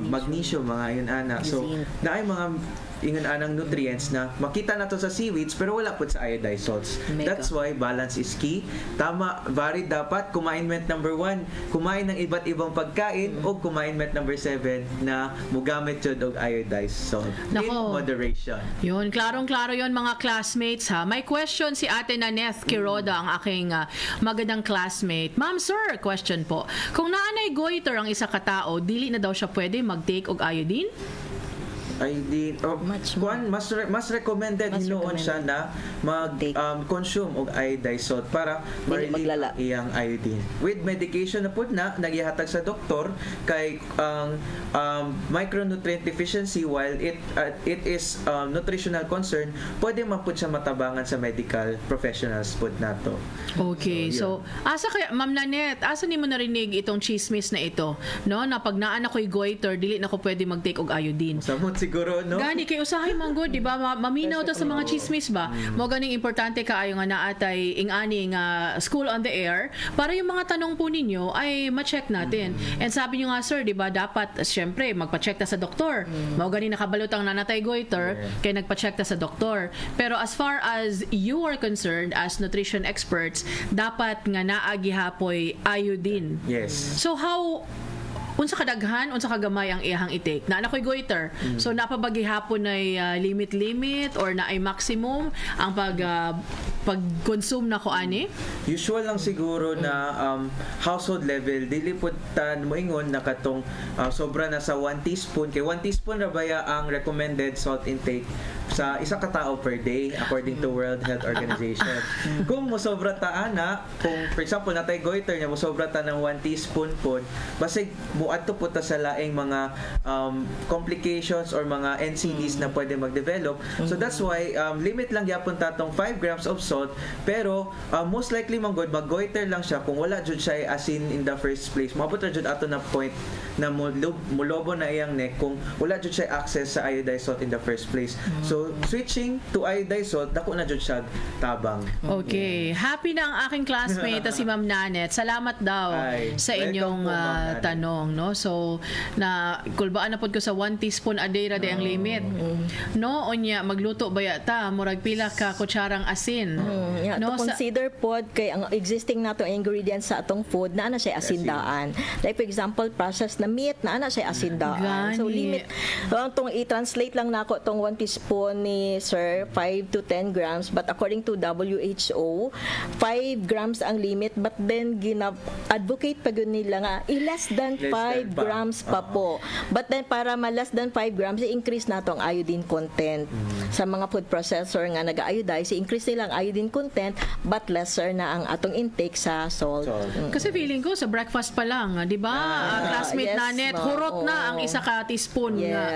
magnesium, mga yun so naay mga ingon anang nutrients na makita nato sa seaweeds pero wala po sa iodized salts. That's why balance is key. Tama, varied dapat. Kumainment number 1, kumain ng iba't ibang pagkain o kumainment number 7 na mugamit yun og iodized salt. In moderation. Yun, klarong-klaro yun mga classmates ha. May question si Ate Naneth Quiroda, ang aking magandang classmate. Ma'am sir, question po. Kung naanay goiter ang isa ka tao, dili na daw siya pwede mag-take og iodine? Iodine mas recommended hinuon siya na mag-consume og iodized salt para ma-relieve iyang iodine. With medication na pud na nagihatag sa doktor kay ang micronutrient deficiency, while it is nutritional concern, pwede man pud siya matabangan sa medical professionals pud nato. Okay, so asa kaya Ma'am Nanette, asa nimo narinig itong chismis na ito, no? Na pag naan ako'y goiter, dili na ko pwede mag-take og iodine. Samot siguro, no? Gani kay usahay man good, di ba? Maminaw ta sa mga chismis ba? Mo ganing importante kaayo nga naatay ing-ani nga school on the air para yung mga tanong po ninyo ay ma-check natin. And sabi niyo nga sir, di ba, dapat syempre magpa-check ta sa doktor. Mo gani nakabalot ang nanatay goiter, kay nagpa-check ta sa doktor. Pero as far as you are concerned as nutrition experts, dapat nga naagi hapoy iodine. Yes. So how unsa kadaghan, unsa kagamay ang iyahang i-take? Na ako'y goiter. So napabagi hapon ay limit or na ay maximum ang pag-consume na ko ani? Usual lang siguro na household level, dili pud ta moingon na katong sobra na sa 1 teaspoon. Kay 1 teaspoon ra baya ang recommended salt intake sa isa ka tao per day according to World Health Organization. Kung mosobra ta ana, kung for example natay goiter nya mosobra ta ng 1 teaspoon pod, basig muadto po ta sa laing mga complications or mga NCDs na pwede mag-develop. So that's why limit lang gyapon ta tong 5 grams of salt, pero most likely manggod mag-goiter lang siya kung wala jud siya asin in the first place. Maabot ra jud ato na point na mulobo na iyang neck kung wala jud siya access sa iodized salt in the first place. So switching to iodized salt, dako na jud siya tabang. Okay. Happy na ang aking classmate si Ma'am Nanette. Salamat daw sa inyong tanong, no? So na kulbaan na pod ko sa 1 teaspoon a day ra day ang limit. No, unya magluto baya ta murag pila ka kutsarang asin. No, to consider pod kay ang existing nato ingredients sa atong food na ana siya asindaan. Like for example, processed na meat na ana siya asindaan. So limit tong i-translate lang nako tong 1 teaspoon ni sir 5 to 10 grams, but according to WHO 5 grams ang limit, but then advocate pa gyud nila nga less than 5 grams pa po. But then para less than 5 grams i-increase nato ang iodine content. Sa mga food processor nga nag-iodize, i-increase nila ang iodine content but lesser na ang atong intake sa salt. Kasi feeling ko sa breakfast pa lang, 'di ba? Classmate Nanette, hurot na ang isa ka teaspoon nga.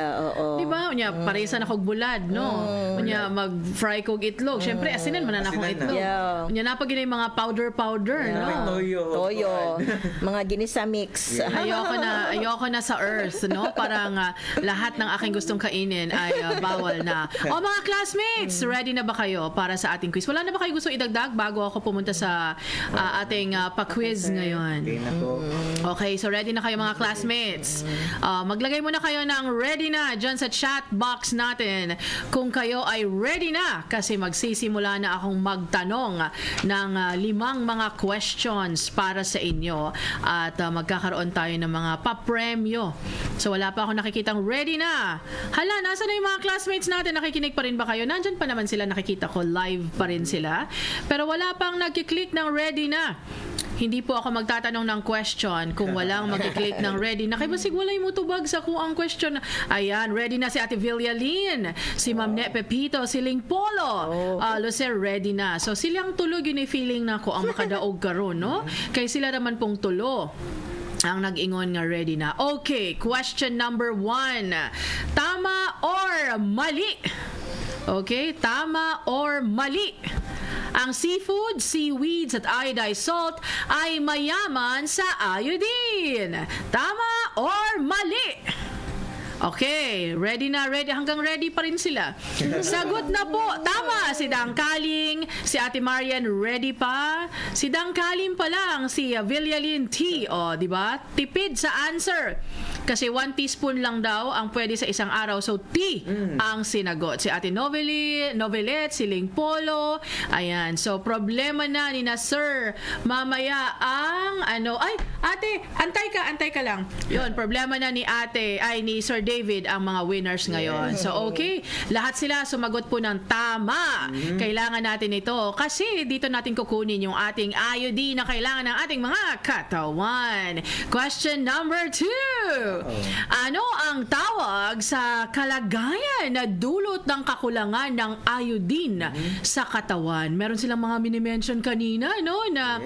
'Di ba? Unya paresa na kog bulad, no? Unya mag-fry kog itlog. Syempre asinan man na akong itlog. Unya napag ginay mga powder, no? Toyo. Mga ginisa mix. Ayoko na sa earth, no? Parang lahat ng aking gustong kainin ay bawal na. O mga classmates, ready na ba kayo para sa ating quiz? Wala na ba kayo gusto idagdag bago ako pumunta sa ating pa-quiz ngayon? Okay, so ready na kayo mga classmates. Maglagay muna kayo ng ready na dyan sa chat box natin kung kayo ay ready na, kasi magsisimula na akong magtanong ng 5 mga questions para sa inyo at magkakaroon tayo ng mga papremyo. So wala pa ako nakikitang ready na. Hala, nasa na yung mga classmates natin? Nakikinig pa rin ba kayo? Nandyan pa naman sila, nakikita ko live pa rin sila. Pero wala pang nagkiklik ng ready na. hindi po ako magtatanong ng question kung walang mag-click ng ready na. Kaya basig walay mo tubag sa kung ang question. Ayan, ready na si Ate Villalin, si Ma'am Ne Pepito, si Ling Polo, Lucer, ready na. So silang tulog yun yung feeling na ko ang makadaog karon, no? Kaya sila naman pong tulo ang nag-ingon nga ready na. Okay, question number 1. Tama or mali? Okay, tama or mali? Ang seafood, seaweeds at iodized salt ay mayaman sa iodine. Tama or mali? Okay, ready na, ready. Hanggang ready pa rin sila. Sagot na po. Tama, si Dangkaling, si Ate Marian, ready pa. Si Dangkaling pa lang, si Villalin T. O, di ba? Tipid sa answer. Kasi 1 teaspoon lang daw ang pwede sa isang araw. So, T ang sinagot. Si Ate Novelet, si Ling Polo. Ayan. So, problema na ni na Sir. Mamaya ang ay, ate, antay ka lang. Yun, problema na ni ate, ay ni Sir David ang mga winners ngayon. So, okay. Lahat sila sumagot po ng tama. Kailangan natin ito kasi dito natin kukunin yung ating iodine na kailangan ng ating mga katawan. Question number 2. Ano ang tawag sa kalagayan na dulot ng kakulangan ng iodine sa katawan? Meron silang mga mini-mention kanina, no? Na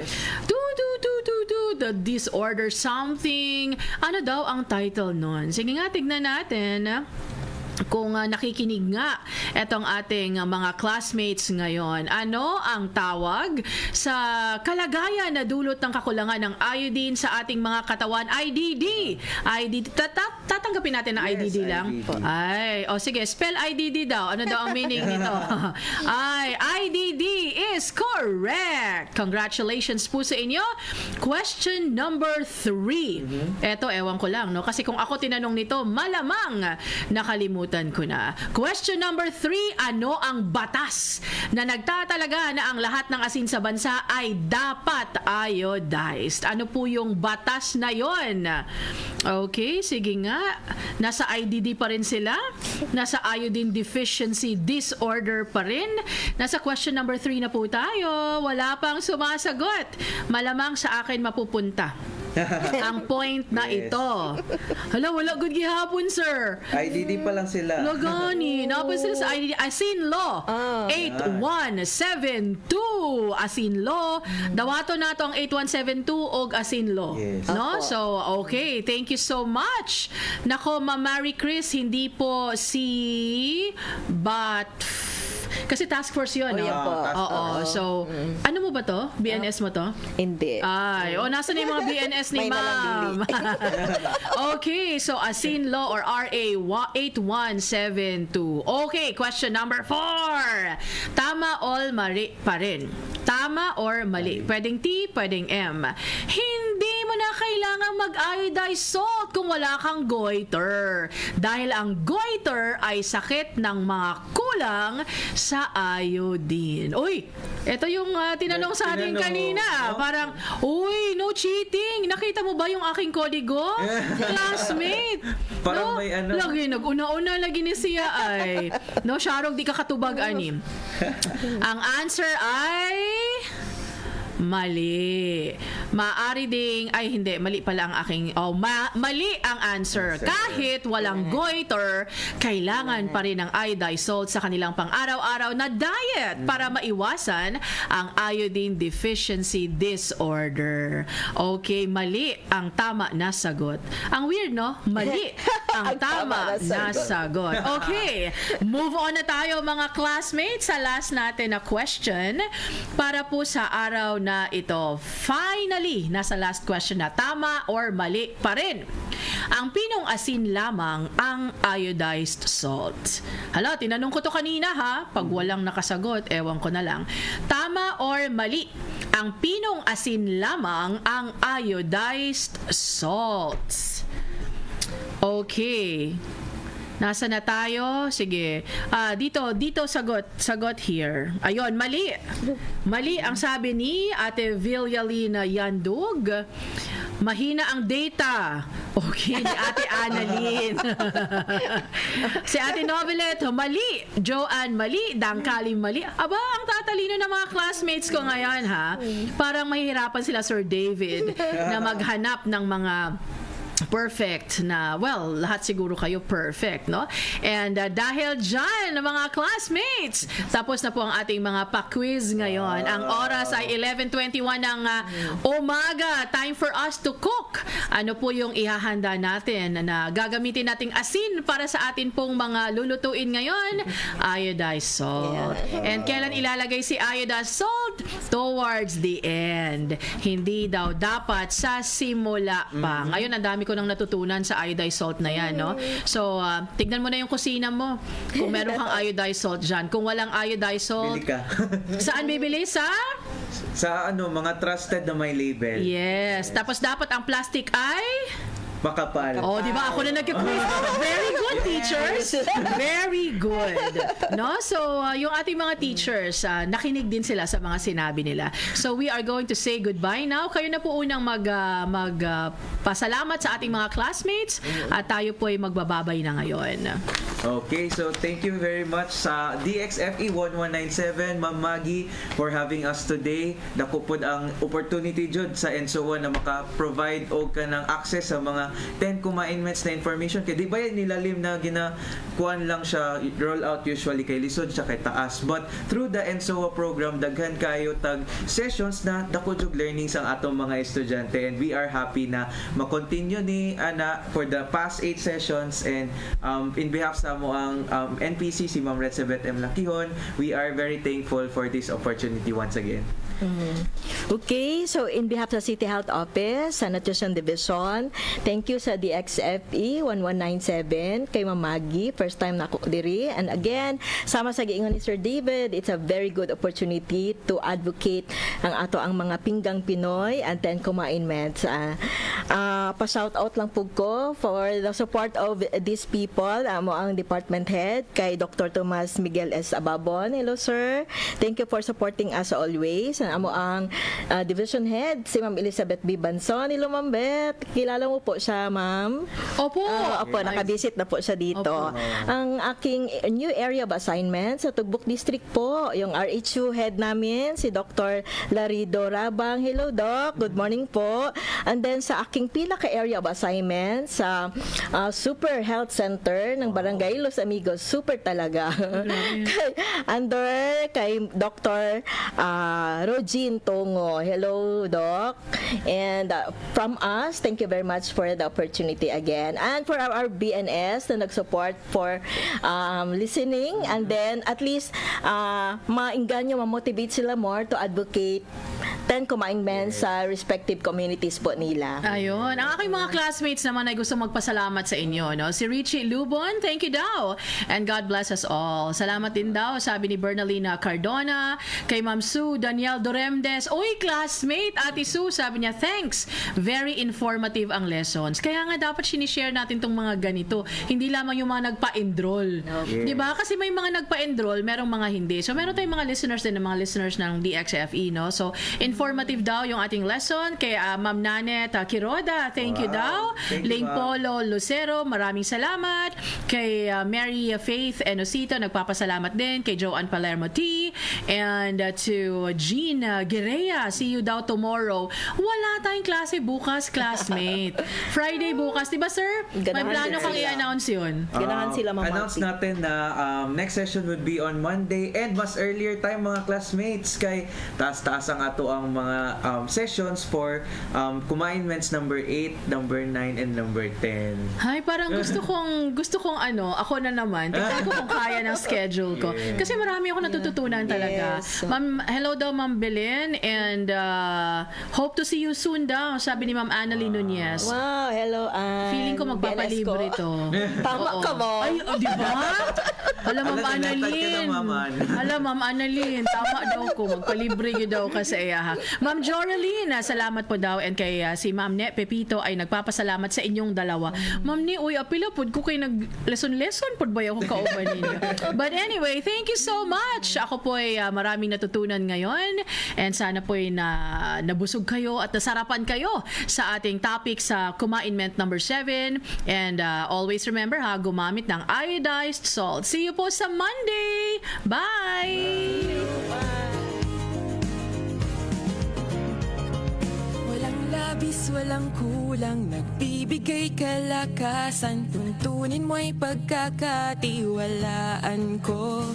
the disorder something. Ano daw ang title nun? Sige nga, tignan natin. Kung nakikinig nga etong ating mga classmates ngayon, ano ang tawag sa kalagayan na dulot ng kakulangan ng iodine sa ating mga katawan? IDD. Tatanggapin natin na IDD lang. IDD. Ay, sige, spell IDD daw. Ano daw ang meaning nito? Ay, IDD is correct. Congratulations po sa inyo. Question number 3. Eto, ewan ko lang, no? Kasi kung ako tinanong nito, malamang nakalimutan ko na. Question number 3, ano ang batas na nagtatalaga na ang lahat ng asin sa bansa ay dapat iodized? Ano po yung batas na yon? Okay, sige nga. Nasa IDD pa rin sila. Nasa iodine deficiency disorder pa rin. Nasa question number 3 na po tayo. Wala pang sumasagot. Malamang sa akin mapupunta ang point na ito. Hala, wala good gihapon, sir. IDD pa lang sila. Lagani. Napon sila sa IDD. Asin Law. 8172. Asin Law. Dawato na to ang 8172 og Asin Law. Yes. No? So, okay. Thank you so much. Nako, Ma'am Mary Chris, hindi po si kasi task force yun. Yan po. Oo. So, ano mo ba to? BNS mo to? Hindi. Ay, nasa na yung mga BNS ni May Ma'am? Okay, so Asin Law or RA 8172. Okay, question number 4. Tama or mali pa rin? Tama or mali? Pwedeng T, pwedeng M. Hindi mo na kailangan mag-iodized salt kung wala kang goiter. Dahil ang goiter ay sakit ng mga kulang sa iodine. Uy, ito yung tinanong sa atin kanina. Parang, uy, no cheating. Nakita mo ba yung aking kodigo? Classmate. Parang may ano. Lagi, nag-una-una lagi ni siya ay. No, Sharog, di ka katubag, anim. Ang answer ay mali. Maari ding, ay hindi, mali pala ang aking, mali ang answer. Kahit walang goiter, kailangan pa rin ng iodized salt sa kanilang pang-araw-araw na diet para maiwasan ang iodine deficiency disorder. Okay, mali ang tama na sagot. Ang weird, no? Mali ang tama na sagot. Okay, move on na tayo mga classmates sa last natin na question para po sa araw na ito. Finally, nasa last question na, tama or mali pa rin. Ang pinong asin lamang ang iodized salt. Hala, tinanong ko to kanina ha. Pag walang nakasagot, ewan ko na lang. Tama or mali? Ang pinong asin lamang ang iodized salt. Okay. Nasa na tayo? Sige. Dito sagot here. Ayun, mali. Mali ang sabi ni Ate Villalina Yandug. Mahina ang data. Okay, ni Ate Annalyn. Si Ate Novelet, mali. Joanne, mali. Dangkali, mali. Aba, ang tatalino ng mga classmates ko ngayon, ha? Parang mahihirapan sila, Sir David, na maghanap ng mga perfect na, well, lahat siguro kayo perfect, no? And dahil dyan, mga classmates, tapos na po ang ating mga pa-quiz ngayon. Ang oras ay 11:21 ng umaga. Time for us to cook. Ano po yung ihahanda natin na gagamitin nating asin para sa atin pong mga lulutuin ngayon? Iodized salt. And kailan ilalagay si iodized salt? Towards the end. Hindi daw dapat sa simula pa. Ngayon, ang dami ko nang natutunan sa iodized salt na yan, no? So, tignan mo na yung kusina mo. Kung meron kang iodized salt dyan. Kung walang iodized salt, Bili ka. saan bibili? Sa Mga trusted na may label. Yes. Tapos dapat ang plastic ay Makapal. oh, di ba? Ako na nag-quiz. Very good, teachers. Very good. No? So, yung ating mga teachers, nakinig din sila sa mga sinabi nila. So, we are going to say goodbye now. Kayo na po unang pasalamat sa ating mga classmates at tayo po ay magbababay na ngayon. Okay, so thank you very much sa DXFE 1197, Ma'am Maggie, for having us today. Dako pod ang opportunity jud sa ENSOA na maka-provide og kanang access sa mga 10 commandments na information. Kaya di ba yan nilalim na ginakuan lang siya, roll out usually kay lisod siya kay taas. But through the ENSOA program, daghan kayo tag sessions na dako jud learnings ang atong mga estudyante, and we are happy na ma-continue ni Ana for the past 8 sessions, and in behalf sa mo ang NPC, si Ma'am Retzebeth M. Lakihon, we are very thankful for this opportunity once again. Okay, so in behalf sa City Health Office, sa Nutrition Division, thank you sa DXFE 1197 kay Ma'am Maggie, first time na ako diri. And again, sama sa giingon ni Sir David, it's a very good opportunity to advocate ang mga pinggang Pinoy and 10 commandments. Pa-shout out lang po ko for the support of these people. Amo ang department head kay Dr. Tomas Miguel S. Ababon. Hello sir, thank you for supporting us always. Amo ang division head si Ma'am Elizabeth B. Banson. Hello Ma'am Beth, kilala mo po siya ma'am? Opo. Opo, nakabisit na po siya dito. Opo. Ang aking new area of assignment sa Tugbok District po, yung RHU head namin si Dr. Larido Rabang. Hello Doc, good morning po. And then sa aking pila ka area of assignment sa Super Health Center ng Barangay Los Amigos, super talaga. Under kay Dr. Rogin Tongo. Hello, Doc. And from us, thank you very much for the opportunity again. And for our BNS na nag-support for listening, and then at least maingganyo, ma-motivate sila more to advocate 10 commandments sa respective communities po nila. Ayun. Ang aking mga classmates naman ay gusto magpasalamat sa inyo, no? Si Richie Lubon, thank you daw. And God bless us all. Salamat din daw, sabi ni Bernalina Cardona, kay Ma'am Sue Daniel Doremdes. Uy, classmate, Ate Sue, sabi niya, thanks. Very informative ang lessons. Kaya nga dapat sinishare natin tong mga ganito. Hindi lamang yung mga nagpa-enroll. Yes. Diba? Kasi may mga nagpa-enroll, merong mga hindi. So, meron tayong mga listeners din, mga listeners ng DXFE, no? So, informative daw yung ating lesson. Kay Ma'am Nanet Kiroda, thank you daw. Thank you, Ling ma'am. Polo Lucero, maraming salamat. Kay Mary Faith Enosito, nagpapasalamat din. Kay Joanne Palermo T. And to Jean Guerrea, see you daw tomorrow. Wala tayong klase bukas, classmate. Friday bukas, di ba sir? May Ganahan plano kang sila. i-announce yun? Ganahan sila Announce mamati. natin na next session would be on Monday, and mas earlier time mga classmates, kay taas-taas ang ato ang mga sessions for commandments number 8, number 9, and number 10. Ay, parang gusto kong ako na naman. Tignan ko kung kaya ng schedule ko. Kasi marami ako natututunan talaga. Yes. Ma'am, hello daw Ma'am Belen, and hope to see you soon daw, sabi ni Ma'am Annalyn Nunez. Wow, hello, Ann. Feeling ko magpapalibre Bienes ko. to. Tama Oo. ka mo. Ay, di ba? Alam, Ma'am Alam, tinatag ka Annalyn. na, Ma'am Ann. Alam, Ma'am Annalyn, tama daw ko. Magpalibre yun daw kasi. Ma'am Joraline, salamat po daw. And kay si Ma'am Ne Pepito ay nagpapasalamat sa inyong dalawa. Ma'am Ni, uy, apila po ko kayo nag-lesson-lesson po ba yung kauban ninyo? But anyway, thank you so much. Ako po ay maraming natutunan ngayon. And sana po ay nabusog kayo at nasarapan kayo sa ating topic sa Kumain-ment number 7. And always remember gumamit ng iodized salt. See you po sa Monday. Bye! Walang labis, walang kulang, nagbibigay kalakasan, tuntunin mo'y pagkakatiwalaan ko.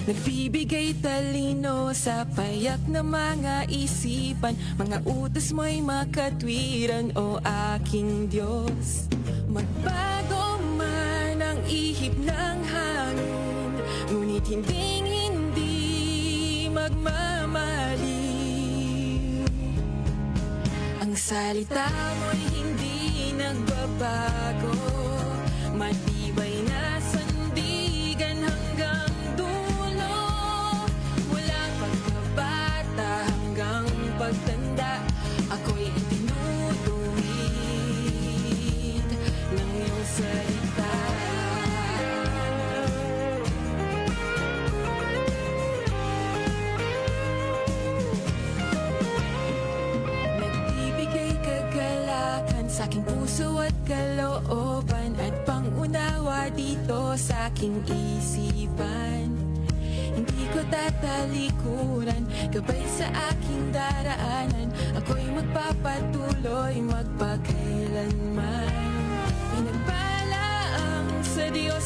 Nagbibigay talino sa payak na mga isipan, mga utos mo'y makatwiran, o aking Diyos. Magbago man ang ihip ng hangin, ngunit hindi magmamaliw. Ang salita mo'y hindi nagbabago, matibay na sandigan hanggang dulo. Mula pagkabata hanggang pagtanda, ako'y itinutuwid ng iyong salita. Nagbibigay kagalakan sa aking puso at kalooban, at pangunawa dito sa aking isipan. Hindi ko tatalikuran, gabay sa aking daraanan, ako'y magpapatuloy magpakailanman. Pinagbala ang sa Diyos